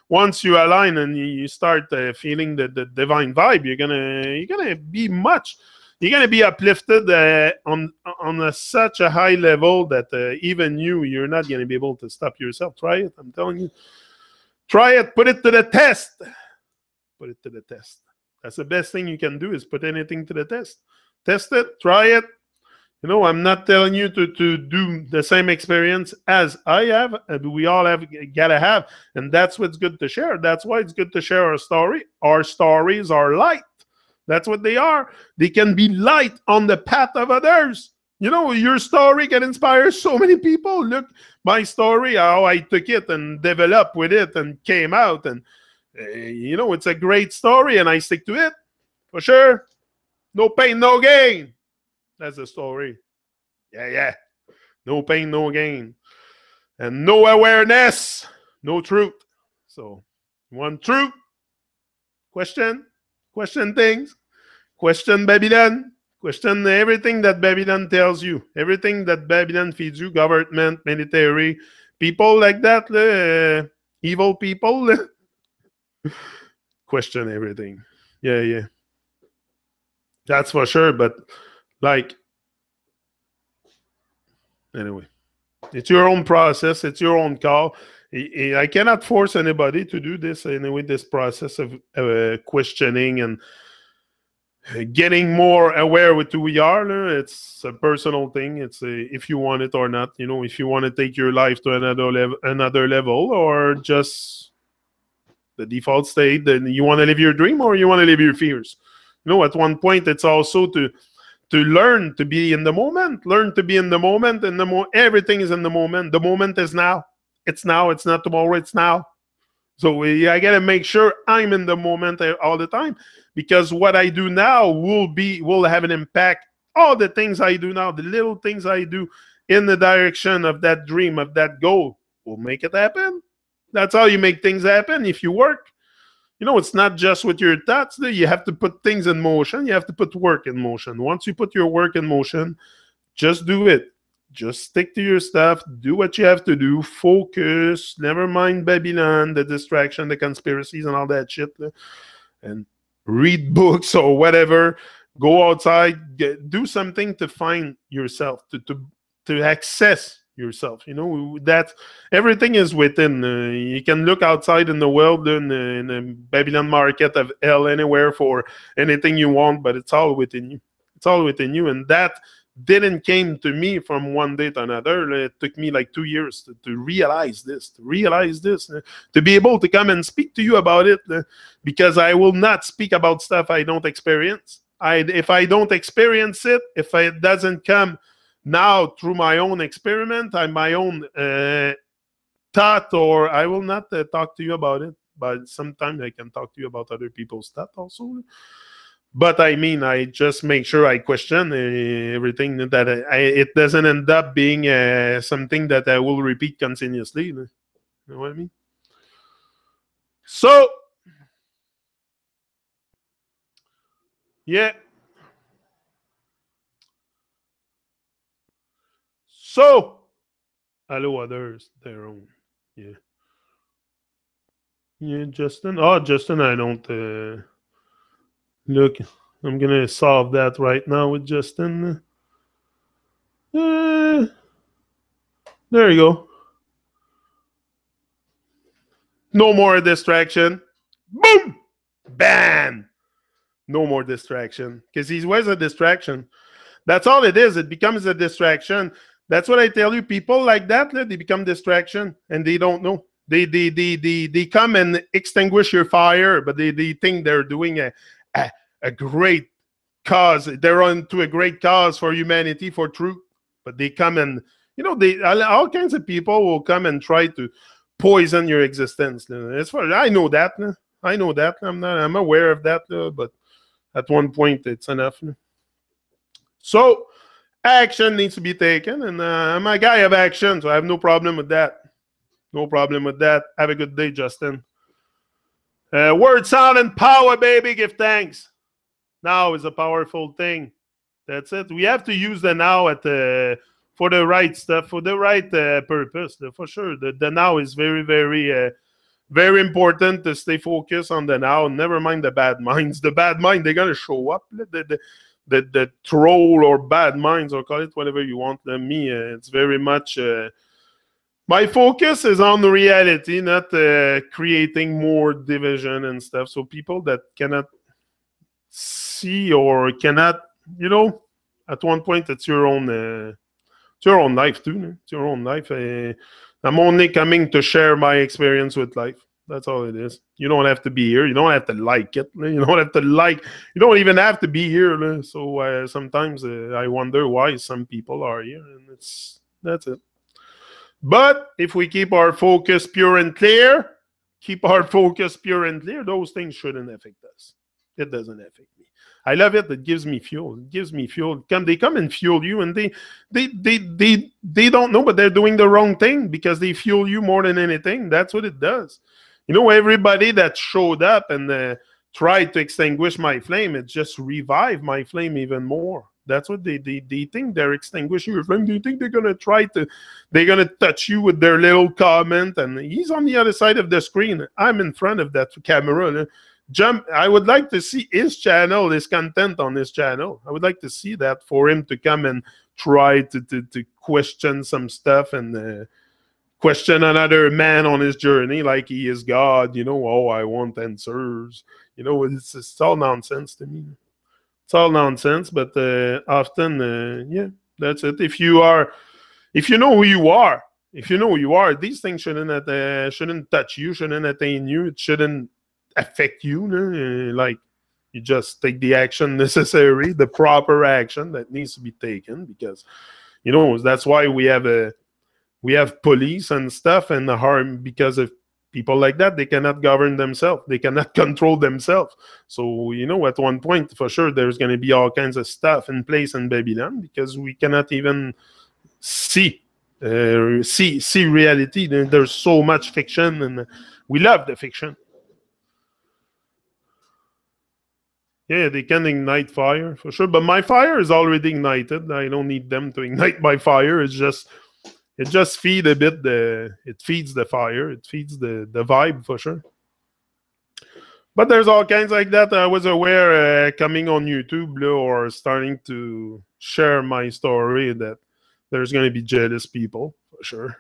Once you align and you start feeling the divine vibe, you're gonna be much. You're going to be uplifted on such a high level that even you're not going to be able to stop yourself. Try it. I'm telling you. Try it. Put it to the test. Put it to the test. That's the best thing you can do is put anything to the test. Test it. Try it. You know, I'm not telling you to do the same experience as I have. We all have gotta have, and that's what's good to share. That's why it's good to share our story. Our stories are light. That's what they are. They can be light on the path of others. You know, your story can inspire so many people. Look, my story, how I took it and developed with it and came out, and you know, it's a great story, and I stick to it for sure. No pain, no gain. That's the story. Yeah, yeah. No pain, no gain. And no awareness, no truth. So, one truth, question, question things, question Babylon, question everything that Babylon tells you, everything that Babylon feeds you, government, military, people like that, evil people, question everything. Yeah, yeah. That's for sure. But, like, anyway. It's your own process. It's your own call. I cannot force anybody to do this anyway. This process of questioning and getting more aware with who we are. It's a personal thing. It's if you want it or not. You know, if you want to take your life to another level, or just the default state. Then you want to live your dream, or you want to live your fears. You know, at one point, it's also to learn to be in the moment. Learn to be in the moment, and everything is in the moment. The moment is now. It's now. It's not tomorrow. It's now. So I gotta make sure I'm in the moment all the time, because what I do now will have an impact. All the things I do now, the little things I do in the direction of that dream, of that goal, will make it happen. That's how you make things happen. If you work, you know, it's not just with your thoughts. You have to put things in motion. You have to put work in motion. Once you put your work in motion, just do it. Just stick to your stuff. Do what you have to do. Focus. Never mind Babylon, the distraction, the conspiracies, and all that shit. And read books or whatever. Go outside. Do something to find yourself, to access yourself. You know, that everything is within. You can look outside in the world, in the Babylon market of hell, anywhere for anything you want, but it's all within you. It's all within you, and that didn't came to me from one day to another. It took me like 2 years to realize this, to be able to come and speak to you about it, because I will not speak about stuff I don't experience. If I don't experience it, if it doesn't come now through my own experiment, my own thought, or I will not talk to you about it. But sometimes I can talk to you about other people's thought also. But I mean, I just make sure I question everything, that it doesn't end up being something that I will repeat continuously. You know what I mean? So, yeah. So, allow others their own. Yeah. Yeah, Justin. Oh, Justin, I don't. Look, I'm going to solve that right now with Justin. Uh, there you go. No more distraction. Boom! Bam! No more distraction. Because he was a distraction. That's all it is. It becomes a distraction. That's what I tell you. People like that, they become distraction, and they don't know. They come and extinguish your fire, but they think they're doing a great cause. They're on to a great cause for humanity, for truth. But they come and, you know, all kinds of people will come and try to poison your existence. As far I know that. I know that. I'm aware of that. But at one point, it's enough. So action needs to be taken, and I'm a guy of action, so I have no problem with that. No problem with that. Have a good day, Justin. Word, sound, and power, baby. Give thanks. Now is a powerful thing. That's it. We have to use the now for the right stuff, for the right purpose, for sure. The now is very, very, very important to stay focused on the now. Never mind the bad minds. The bad mind, they're gonna show up. The troll or bad minds, or call it whatever you want. Me, it's very much. My focus is on the reality, not creating more division and stuff. So people that cannot see or cannot, you know, At one point, it's your own life too. No? It's your own life. I'm only coming to share my experience with life. That's all it is. You don't have to be here. You don't have to like it. You don't have to like. You don't even have to be here. No? So sometimes I wonder why some people are here, and that's it. But if we keep our focus pure and clear, those things shouldn't affect us. It doesn't affect me. I love it. It gives me fuel. It gives me fuel. They come and fuel you, and they don't know, but they're doing the wrong thing because they fuel you more than anything. That's what it does. You know, everybody that showed up and tried to extinguish my flame, it just revived my flame even more. That's what they think they're extinguishing your flame. They think they're gonna touch you with their little comment, and he's on the other side of the screen. I'm in front of that camera. I would like to see his channel, his content on his channel. I would like to see that for him to come and try to question some stuff and question another man on his journey like he is God. You know, oh, I want answers. You know, it's all nonsense to me. It's all nonsense, but often, yeah, that's it. If you know who you are, these things shouldn't touch you, shouldn't attain you, it shouldn't affect you. Like, you just take the action necessary, the proper action that needs to be taken, because that's why we have police and stuff, and the harm, because of people like that. They cannot govern themselves. They cannot control themselves. So, at one point, for sure, there's going to be all kinds of stuff in place in Babylon because we cannot even see reality. There's so much fiction, and we love the fiction. Yeah, they can ignite fire, for sure. But my fire is already ignited. I don't need them to ignite my fire. It just feeds a bit it feeds the fire. It feeds the vibe, for sure. But there's all kinds like that. I was aware coming on YouTube or starting to share my story that there's going to be jealous people, for sure.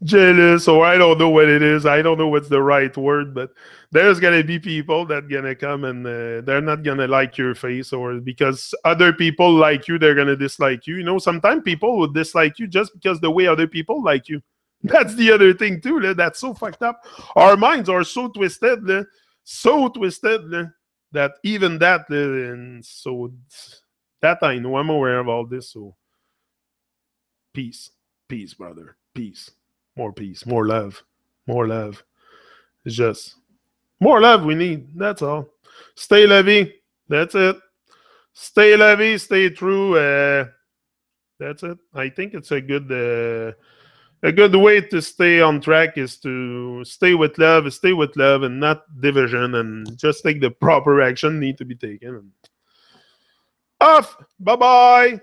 Jealous, or I don't know what it is. I don't know what's the right word, but there's gonna be people that gonna come and they're not gonna like your face, or because other people like you, they're gonna dislike you. Sometimes people would dislike you just because the way other people like you. That's the other thing too. That's so fucked up. Our minds are so twisted, that even that, and so that I know. I'm aware of all this. So peace, brother, peace. More peace, more love, more love. It's just more love we need. That's all. Stay lovey. That's it. Stay lovey. Stay true. That's it. I think it's a good way to stay on track is to stay with love, and not division, and just take the proper action need to be taken. Off. Bye-bye. That's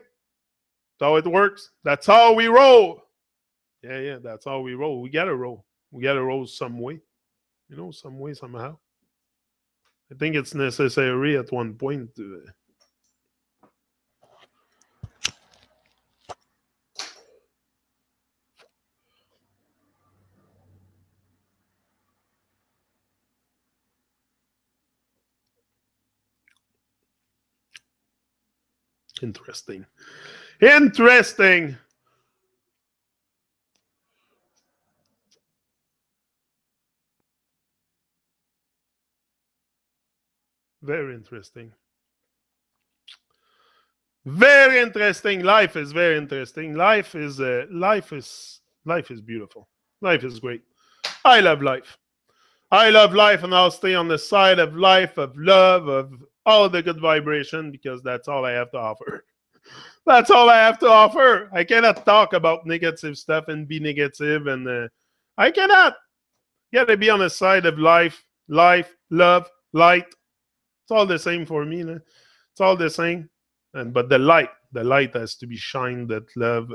how it works. That's how we roll. Yeah, that's how we roll. We gotta roll. We gotta roll some way. Some way, somehow. I think it's necessary at one point to... Interesting. Interesting. Very interesting. Very interesting. Life is very interesting. Life is beautiful. Life is great. I love life. I love life, and I'll stay on the side of life, of love, of all the good vibration, because that's all I have to offer. That's all I have to offer. I cannot talk about negative stuff and be negative, and I cannot. You gotta be on the side of life, love, light. It's all the same for me. It's all the same. But the light has to be shined. That love,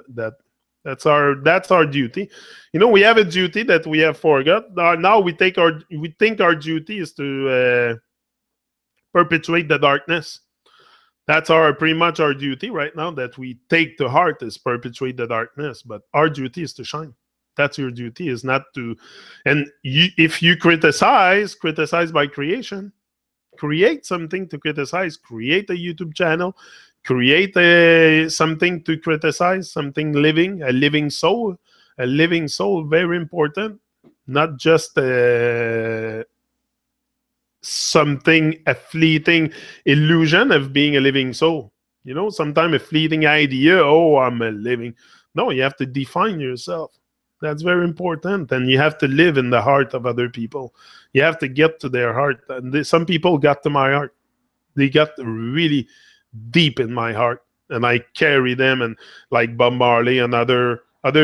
that's our duty. We have a duty that we have forgot. Now we think our duty is to perpetuate the darkness. That's pretty much our duty right now, that we take to heart, is perpetuate the darkness. But our duty is to shine. That's your duty, is not to. And if you criticize by creation. Create something to criticize. Create a YouTube channel. Create something to criticize. Something living, a living soul. A living soul, very important. Not just something, a fleeting illusion of being a living soul. You know, sometimes a fleeting idea, oh, I'm a living. No, you have to define yourself. That's very important. And you have to live in the heart of other people. You have to get to their heart. And some people got to my heart. They got really deep in my heart. And I carry them, and like Bob Marley and other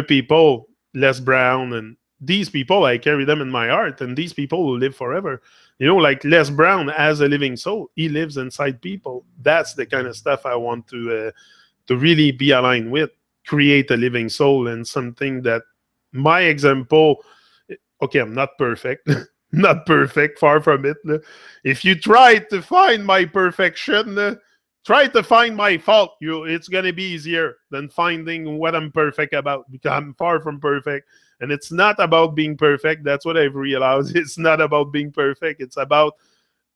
people, Les Brown, and these people, I carry them in my heart, and these people will live forever. You know, like Les Brown as a living soul, he lives inside people. That's the kind of stuff I want to really be aligned with. Create a living soul, and something that my example. Okay, I'm not perfect. Not perfect, far from it. If you try to find my perfection, try to find my fault. It's gonna be easier than finding what I'm perfect about, because I'm far from perfect. And it's not about being perfect. That's what I've realized. It's not about being perfect. It's about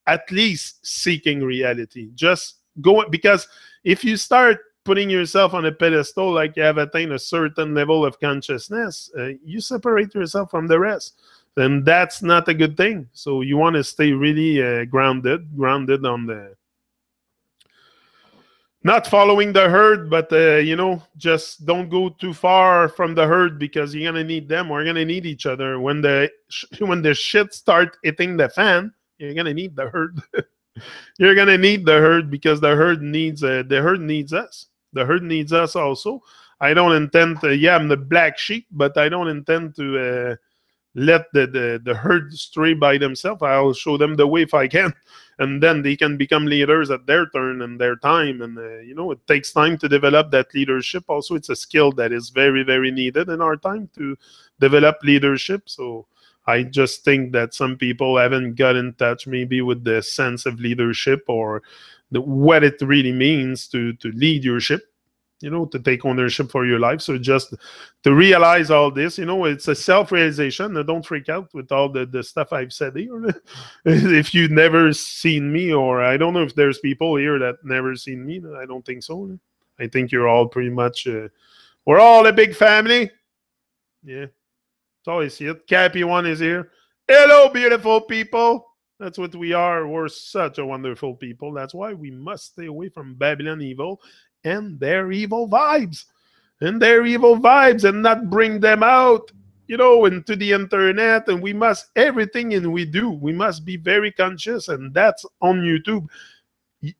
at least seeking reality. Just go, because if you start putting yourself on a pedestal, like you have attained a certain level of consciousness, you separate yourself from the rest. Then that's not a good thing. So you want to stay really grounded on the, not following the herd, but just don't go too far from the herd, because you're gonna need them. We're gonna need each other when the shit start hitting the fan. You're gonna need the herd. You're gonna need the herd, because the herd needs us. The herd needs us also. I don't intend to. Yeah, I'm the black sheep, but I don't intend to let the herd stray by themselves. I'll show them the way if I can, and then they can become leaders at their turn and their time. And it takes time to develop that leadership. Also, it's a skill that is very, very needed in our time to develop leadership. So I just think that some people haven't got in touch maybe with the sense of leadership, or what it really means to lead your ship, to take ownership for your life. So just to realize all this, it's a self-realization. Now, don't freak out with all the stuff I've said here. If you've never seen me, or I don't know if there's people here that never seen me. I don't think so. I think you're all pretty much, we're all a big family. Yeah. That's all I see it. Cappy one is here. Hello, beautiful people. That's what we are. We're such a wonderful people. That's why we must stay away from Babylon evil and their evil vibes. And not bring them out, into the internet. And we must, everything in we do, we must be very conscious. And that's on YouTube,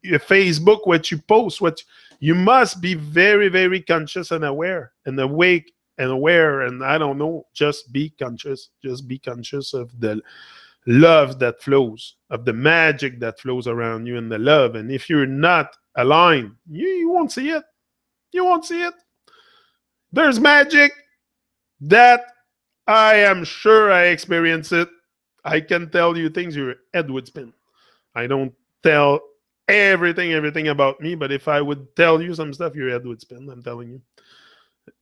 Facebook, what you post, you must be very, very conscious and aware and awake and aware. And I don't know, just be conscious. Just be conscious of the love that flows, of the magic that flows around you, and the love. And if you're not aligned, you won't see it. You won't see it. There's magic that I am sure I experience it. I can tell you things, your head would spin. I don't tell everything about me, but if I would tell you some stuff, your head would spin. I'm telling you.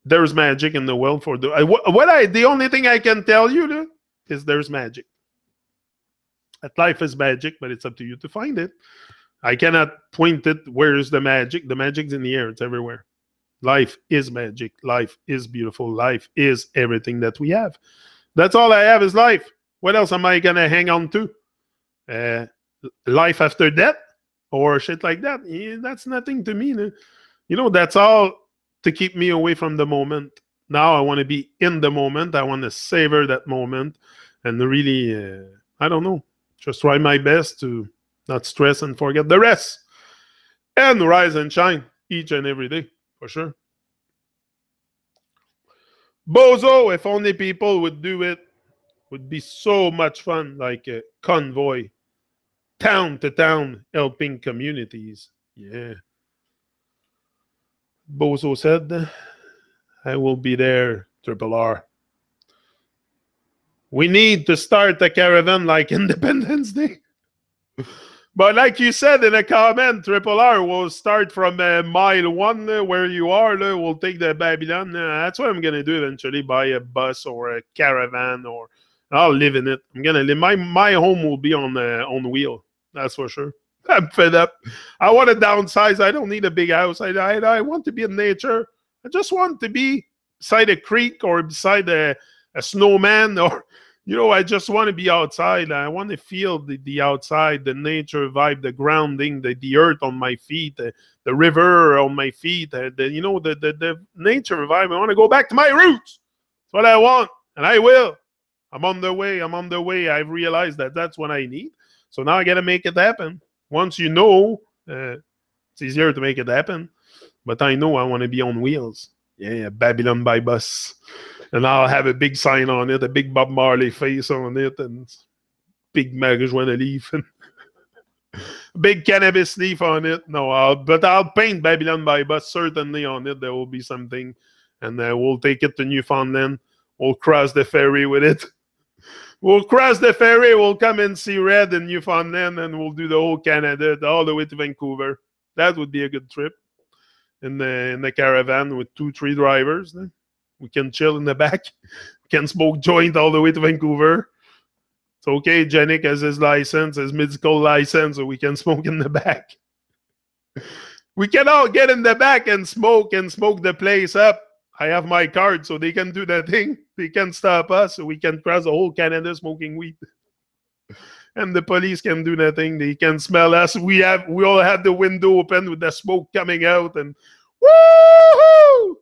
There's magic in the world for the only thing I can tell you is there's magic. That life is magic, but it's up to you to find it. I cannot point it. Where's the magic? The magic's in the air. It's everywhere. Life is magic. Life is beautiful. Life is everything that we have. That's all I have is life. What else am I going to hang on to? Life after death or shit like that? Yeah, that's nothing to me. That's all to keep me away from the moment. Now I want to be in the moment. I want to savor that moment and really, I don't know, just try my best to not stress and forget the rest. And rise and shine each and every day, for sure. Bozo, if only people would do it, would be so much fun, like a convoy, town to town, helping communities. Yeah. Bozo said, I will be there, Triple R. We need to start a caravan like Independence Day. But like you said in a comment, Triple R will start from mile 1 where you are. We'll take the Babylon. That's what I'm going to do eventually, buy a bus or a caravan, or I'll live in it. I'm going to live. My home will be on wheel. That's for sure. I'm fed up. I want to downsize. I don't need a big house. I want to be in nature. I just want to be beside a creek or beside a snowman or, I just want to be outside. I want to feel the outside, the nature vibe, the grounding, the earth on my feet, the river on my feet, the nature vibe. I want to go back to my roots. That's what I want, and I will. I'm on the way. I'm on the way. I've realized that that's what I need. So now I got to make it happen. Once you know, it's easier to make it happen. But I know I want to be on wheels. Yeah, Babylon by bus. And I'll have a big sign on it, a big Bob Marley face on it, and big marijuana leaf, and big cannabis leaf on it. No, but I'll paint Babylon by bus certainly on it. There will be something. And we'll take it to Newfoundland. We'll cross the ferry with it. We'll cross the ferry, we'll come and see Red in Newfoundland, and we'll do the whole Canada, all the way to Vancouver. That would be a good trip in the caravan with 2-3 drivers. We can chill in the back. We can smoke joint all the way to Vancouver. It's okay, Janik has his license, his medical license, so we can smoke in the back. We can all get in the back and smoke the place up. I have my card, so they can do that thing. They can stop us, so we can cross the whole Canada smoking weed. And the police can do nothing. They can smell us. We all have the window open with the smoke coming out, and woohoo!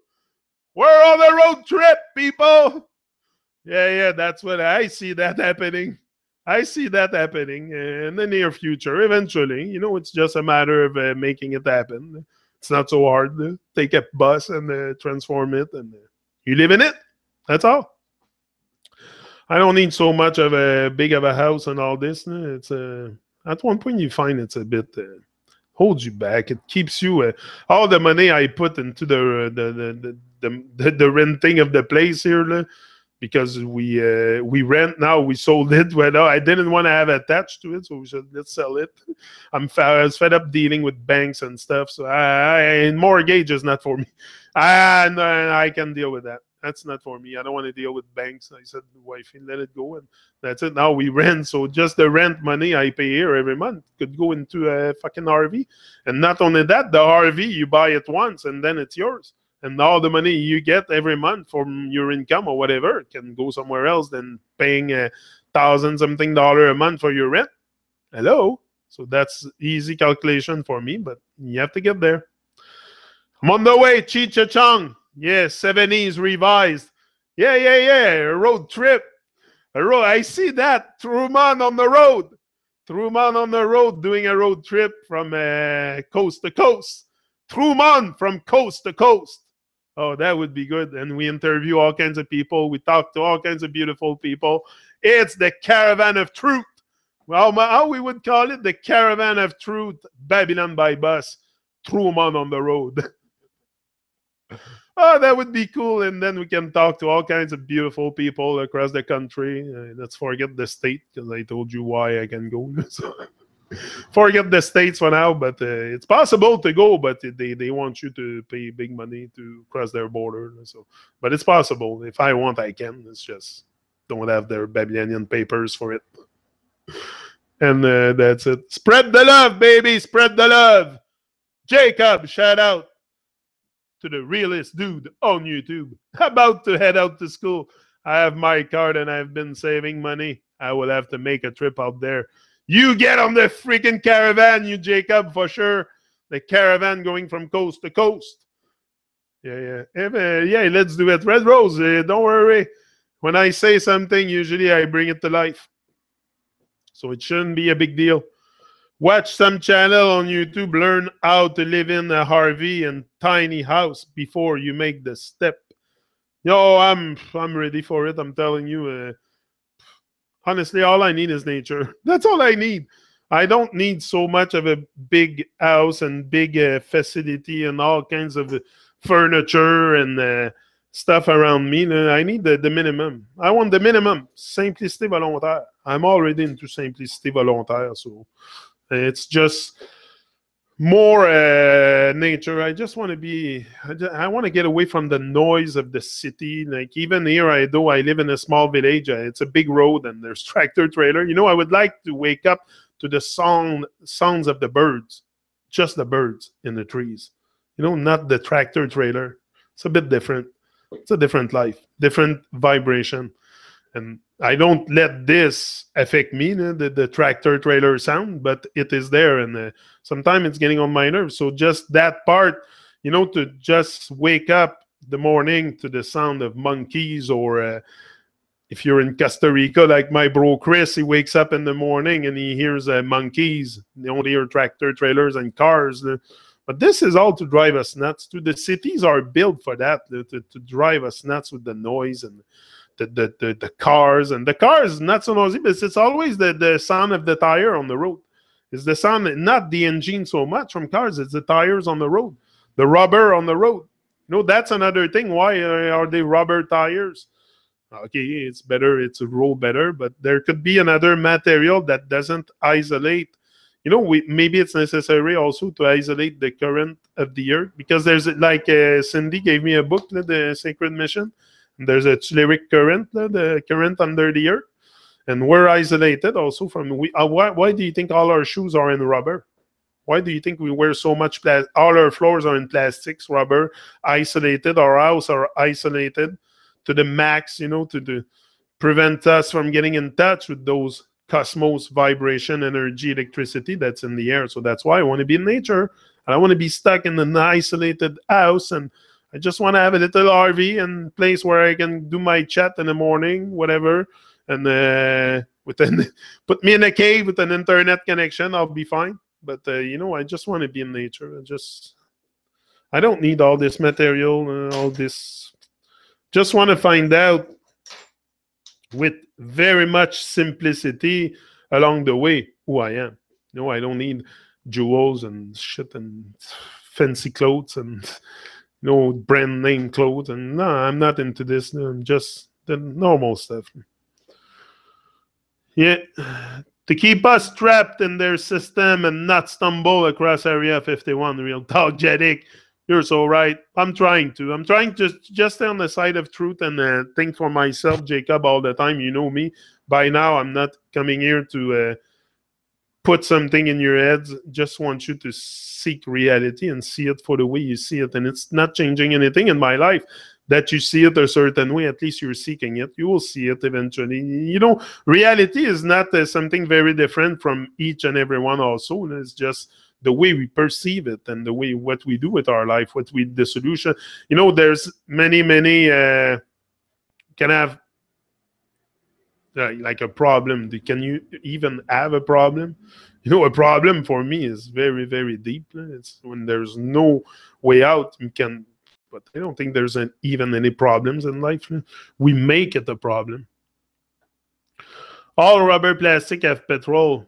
We're on a road trip, people. Yeah, that's what I see that happening. I see that happening in the near future. Eventually, it's just a matter of making it happen. It's not so hard. Take a bus and transform it, and you live in it. That's all. I don't need so much of a big of a house and all this. It's at one point you find it's a bit holds you back. It keeps you all the money I put into the renting of the place here. Because we rent now, we sold it. Well, I didn't want to have attached to it, so we said let's sell it. I was fed up dealing with banks and stuff, so mortgage is not for me. No, I can deal with that. That's not for me. I don't want to deal with banks. I said, wifey, let it go, and that's it. Now we rent, so just the rent money I pay here every month could go into a fucking RV, and not only that, the RV you buy it once and then it's yours. And all the money you get every month from your income or whatever can go somewhere else than paying $1,000-something a month for your rent. Hello? So that's easy calculation for me, but you have to get there. I'm on the way, Chi-Cha-Chong. Yeah, 70s revised. Yeah. A road trip. I see that. Truman on the road. Truman on the road doing a road trip from coast to coast. Truman from coast to coast. Oh, that would be good. And we interview all kinds of people. We talk to all kinds of beautiful people. It's the Caravan of Truth. Well, how we would call it? The Caravan of Truth, Babylon by bus, Truman on the road. Oh, that would be cool. And then we can talk to all kinds of beautiful people across the country. Let's forget the state, because I told you why I can go. So, forget the states for now, but it's possible to go, but they want you to pay big money to cross their border. So, but it's possible. If I want, I can. It's just don't have their Babylonian papers for it. And that's it. Spread the love, baby. Spread the love. Jacob, shout out to the realest dude on YouTube. About to head out to school. I have my card and I've been saving money. I will have to make a trip out there. You get on the freaking caravan, you Jacob, for sure. The caravan going from coast to coast. Yeah. Let's do it. Red Rose, don't worry. When I say something, usually I bring it to life. So it shouldn't be a big deal. Watch some channel on YouTube. Learn how to live in a RV and tiny house before you make the step. I'm ready for it. I'm telling you. Honestly, all I need is nature. That's all I need. I don't need so much of a big house and big facility and all kinds of furniture and stuff around me. I need the minimum. I want the minimum. Simplicité volontaire. I'm already into simplicité volontaire, so it's just more nature. I just want to be. I want to get away from the noise of the city. Like even here, I live in a small village. It's a big road and there's tractor trailer. I would like to wake up to the sounds of the birds, just the birds in the trees. Not the tractor trailer. It's a bit different. It's a different life, different vibration. And I don't let this affect me, the tractor trailer sound, but it is there. And sometimes it's getting on my nerves. So just that part, to just wake up the morning to the sound of monkeys, or if you're in Costa Rica, like my bro Chris, he wakes up in the morning and he hears monkeys. They don't hear tractor trailers and cars. But this is all to drive us nuts. The cities are built for that, to drive us nuts with the noise and the cars. And the cars, not so noisy, but it's always the sound of the tire on the road. It's the sound, not the engine so much from cars. It's the tires on the road, the rubber on the road. That's another thing. Why are they rubber tires? Okay, it's better, it's a roll better, but there could be another material that doesn't isolate. Maybe it's necessary also to isolate the current of the earth, because there's like Cindy gave me a book, the Sacred Mission. And there's a telluric current, the current under the earth, and we're isolated also from. Why do you think all our shoes are in rubber? Why do you think we wear so much plastic? All our floors are in plastics, rubber, isolated. Our house are isolated to the max, to prevent us from getting in touch with those cosmos, vibration, energy, electricity that's in the air. So that's why I want to be in nature. I don't want to be stuck in an isolated house, and I just want to have a little RV and place where I can do my chat in the morning, whatever, and put me in a cave with an internet connection. I'll be fine. But I just want to be in nature. I don't need all this material, all this. Just want to find out with very much simplicity along the way who I am. I don't need jewels and shit and fancy clothes and brand name clothes. And no, I'm not into this. I'm just the normal stuff. Yeah. To keep us trapped in their system and not stumble across Area 51. Real talk, Jedic. You're so right. I'm trying to just stay on the side of truth and think for myself, Jacob, all the time. You know me. By now, I'm not coming here to put something in your heads. Just want you to seek reality and see it for the way you see it. And it's not changing anything in my life that you see it a certain way. At least you're seeking it. You will see it eventually. Reality is not something very different from each and every one also. It's just the way we perceive it and the way what we do with our life, the solution. There's many can have like a problem. Can you even have a problem? A problem for me is very, very deep. It's when there's no way out. You can, but I don't think there's even any problems in life. We make it a problem. All rubber, plastic have petrol.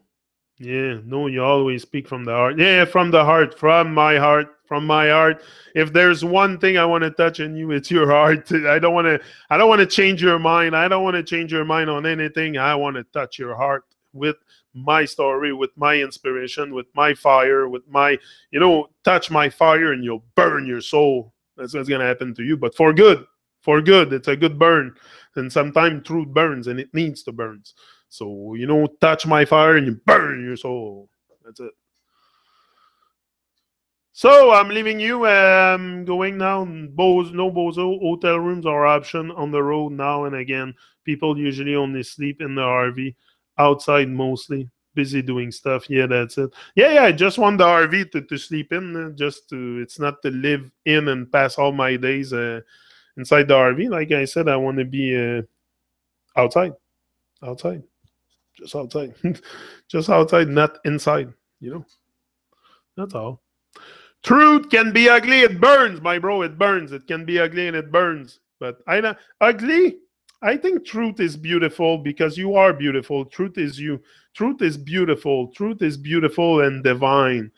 Yeah, no, you always speak from the heart. Yeah, from the heart, from my heart, from my heart. If there's one thing I want to touch in you, it's your heart. I don't want to change your mind. I don't want to change your mind on anything. I want to touch your heart with my story, with my inspiration, with my fire, with my, touch my fire and you'll burn your soul. That's what's going to happen to you, but for good. For good. It's a good burn. And sometimes truth burns and it needs to burn. So, touch my fire and you burn your soul. That's it. So, I'm leaving you. Going now. No bozo. Hotel rooms are option on the road now and again. People usually only sleep in the RV. Outside mostly. Busy doing stuff. Yeah, that's it. Yeah, I just want the RV to sleep in. It's not to live in and pass all my days inside the RV. Like I said, I want to be outside. Outside. Just outside. Just outside, not inside. That's all. Truth can be ugly. It burns, my bro. It burns. It can be ugly and it burns. But ugly, I think truth is beautiful because you are beautiful. Truth is you. Truth is beautiful. Truth is beautiful and divine.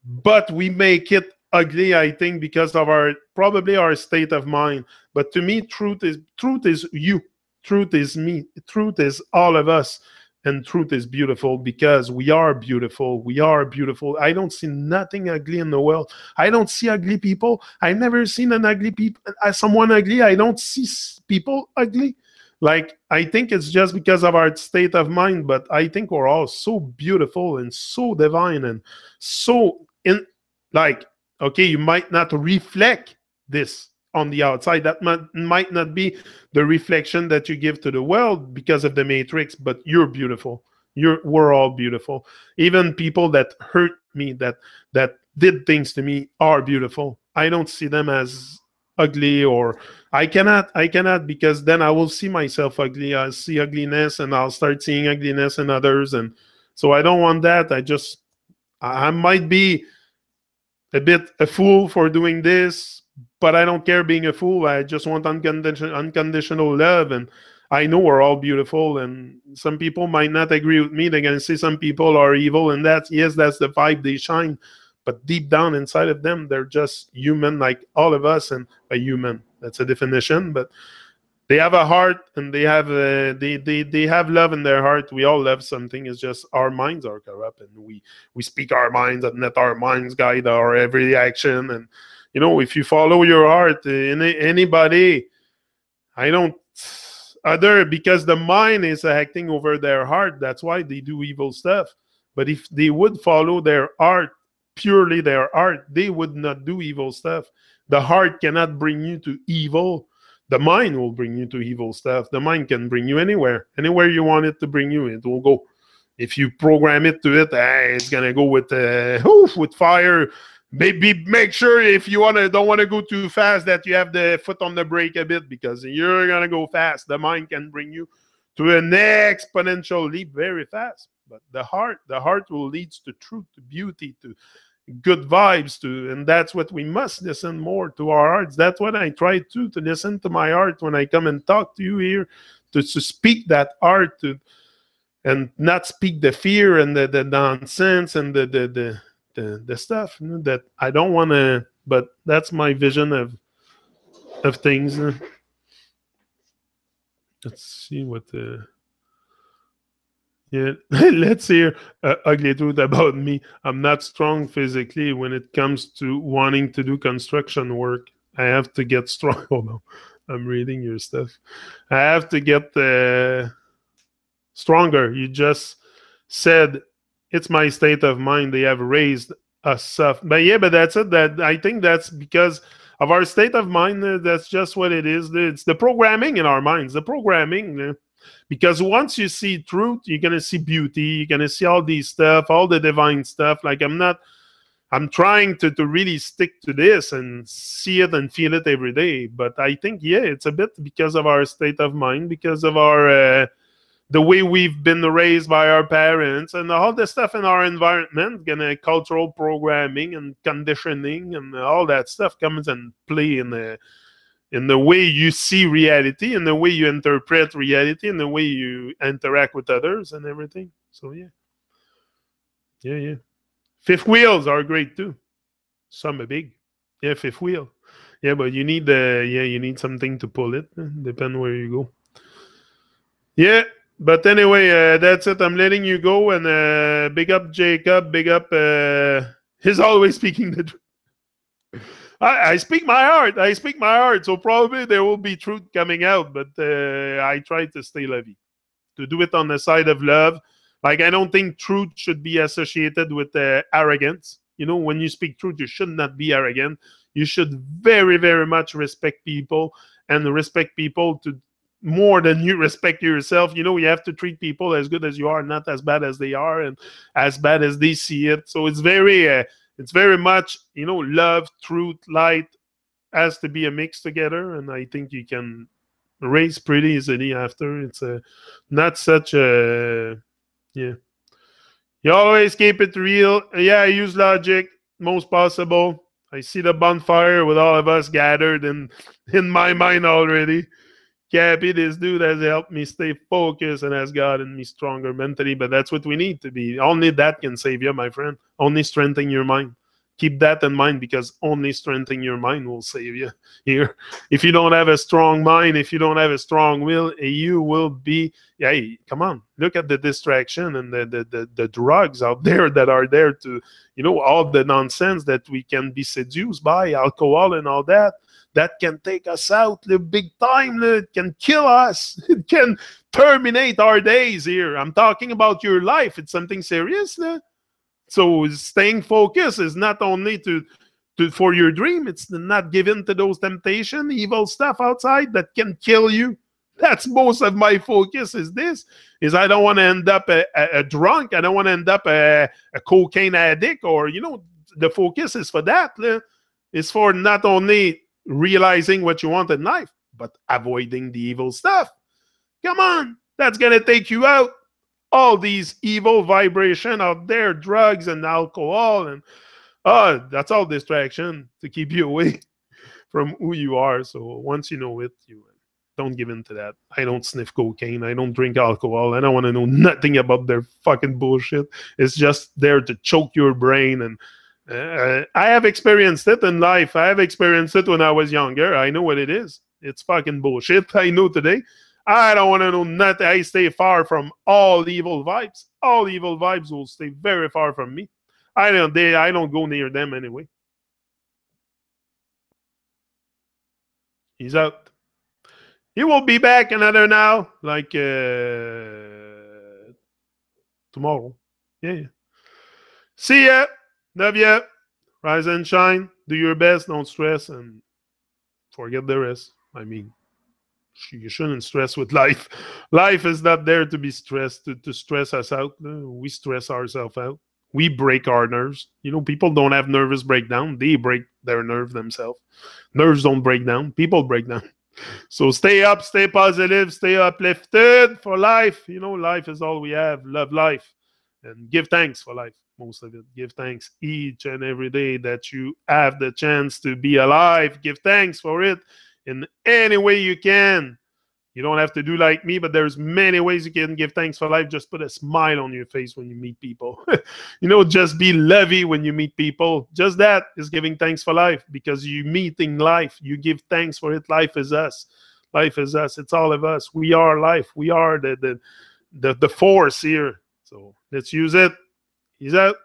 But we make it ugly, I think, because of probably our state of mind. But to me, truth is you. Truth is me. Truth is all of us. And truth is beautiful because we are beautiful. We are beautiful. I don't see nothing ugly in the world. I don't see ugly people. I've never seen someone ugly. I don't see people ugly. Like, I think it's just because of our state of mind, but I think we're all so beautiful and so divine and so in, like, okay, you might not reflect this on the outside. That might not be the reflection that you give to the world because of the matrix, but you're beautiful. We're all beautiful. Even people that hurt me, that did things to me, are beautiful. I don't see them as ugly, or I cannot, because then I will see myself ugly. I'll see ugliness and I'll start seeing ugliness in others. And so I don't want that. I might be a bit a fool for doing this, but I don't care being a fool. I just want unconditional love. And I know we're all beautiful, and some people might not agree with me. They're going to say some people are evil, and that's the vibe they shine. But deep down inside of them, they're just human, like all of us. And a human, that's a definition, but they have a heart, and they have love in their heart. We all love something. It's just our minds are corrupt, and we speak our minds, and let our minds guide our every action. And if you follow your heart, anybody, I don't other, because the mind is acting over their heart. That's why they do evil stuff. But if they would follow their heart, purely their heart, they would not do evil stuff. The heart cannot bring you to evil. The mind will bring you to evil stuff. The mind can bring you anywhere you want it to bring you. It will go. If you program it to it, it's gonna go with fire. Maybe make sure, if you don't want to go too fast, that you have the foot on the brake a bit, because you're gonna go fast. The mind can bring you to an exponential leap very fast. But the heart will lead to truth, to beauty, to good vibes, and that's what we must listen more to our hearts. That's what I try to listen to my heart when I come and talk to you here, to speak that heart, and not speak the fear and the nonsense and the stuff that I don't want to. But that's my vision of things. Let's see what the. Yeah, let's hear ugly truth about me. I'm not strong physically when it comes to wanting to do construction work. I have to get strong. Oh no, I'm reading your stuff. I have to get stronger. You just said it's my state of mind. They have raised us up. But yeah, but that's it. That I think that's because of our state of mind. That's just what it is. It's the programming in our minds. The programming. Because once you see truth, you're gonna see beauty. You're gonna see all these stuff, all the divine stuff. Like I'm trying to really stick to this and see it and feel it every day. But I think, yeah, it's a bit because of our state of mind, because of our the way we've been raised by our parents, and all the stuff in our environment, cultural programming and conditioning and all that stuff comes and play in the way you see reality, in the way you interpret reality, in the way you interact with others and everything. So yeah. Yeah. Fifth wheels are great too. Some are big. Yeah, fifth wheel. Yeah, but you need something to pull it. Depend where you go. Yeah. But anyway, that's it. I'm letting you go, and big up Jacob. Big up. He's always speaking the truth. I speak my heart. I speak my heart. So probably there will be truth coming out, but I try to stay lovey, to do it on the side of love. Like, I don't think truth should be associated with arrogance. When you speak truth, you should not be arrogant. You should very, very much respect people, and respect people to more than you respect yourself. You have to treat people as good as you are, not as bad as they are, and as bad as they see it. So it's very much, love, truth, light has to be a mix together, and I think you can raise pretty easily after. It's not such a, yeah. You always keep it real. Yeah, I use logic most possible. I see the bonfire with all of us gathered in my mind already. Cappy, this dude has helped me stay focused and has gotten me stronger mentally. But that's what we need to be. Only that can save you, my friend. Only strengthen your mind. Keep that in mind, because only strengthening your mind will save you here. If you don't have a strong mind, if you don't have a strong will, you will be, yeah, come on, look at the distraction and the drugs out there that are there to, all the nonsense that we can be seduced by, alcohol and all that. That can take us out the big time. It can kill us. It can terminate our days here. I'm talking about your life. It's something serious. So staying focused is not only to for your dream. It's not given to those temptation, evil stuff outside that can kill you. That's most of my focus is this, is I don't want to end up a drunk. I don't want to end up a cocaine addict, or, the focus is for that. It's for not only realizing what you want in life, but avoiding the evil stuff. Come on, that's going to take you out. All these evil vibration out there, drugs and alcohol, and that's all distraction to keep you away from who you are. So once you know it, you don't give in to that. I don't sniff cocaine. I don't drink alcohol. I don't want to know nothing about their fucking bullshit. It's just there to choke your brain. And I have experienced it in life. I have experienced it when I was younger. I know what it is. It's fucking bullshit. I know today. I don't want to know nothing. I stay far from all evil vibes. All evil vibes will stay very far from me. I don't go near them anyway. He's out. He will be back another now, like tomorrow. Yeah. See ya. Love ya. Rise and shine. Do your best. Don't stress, and forget the rest. I mean, you shouldn't stress with life. Life is not there to be stressed, to stress us out. We stress ourselves out. We break our nerves. People don't have nervous breakdown. They break their nerve themselves. Nerves don't break down. People break down. So stay up, stay positive, stay uplifted for life. Life is all we have. Love life. And give thanks for life, most of it. Give thanks each and every day that you have the chance to be alive. Give thanks for it in any way you can. You don't have to do like me, but there's many ways you can give thanks for life. Just put a smile on your face when you meet people. Just be lovey when you meet people. Just that is giving thanks for life, because you meeting life. You give thanks for it. Life is us. Life is us. It's all of us. We are life. We are the force here. So let's use it. He's out.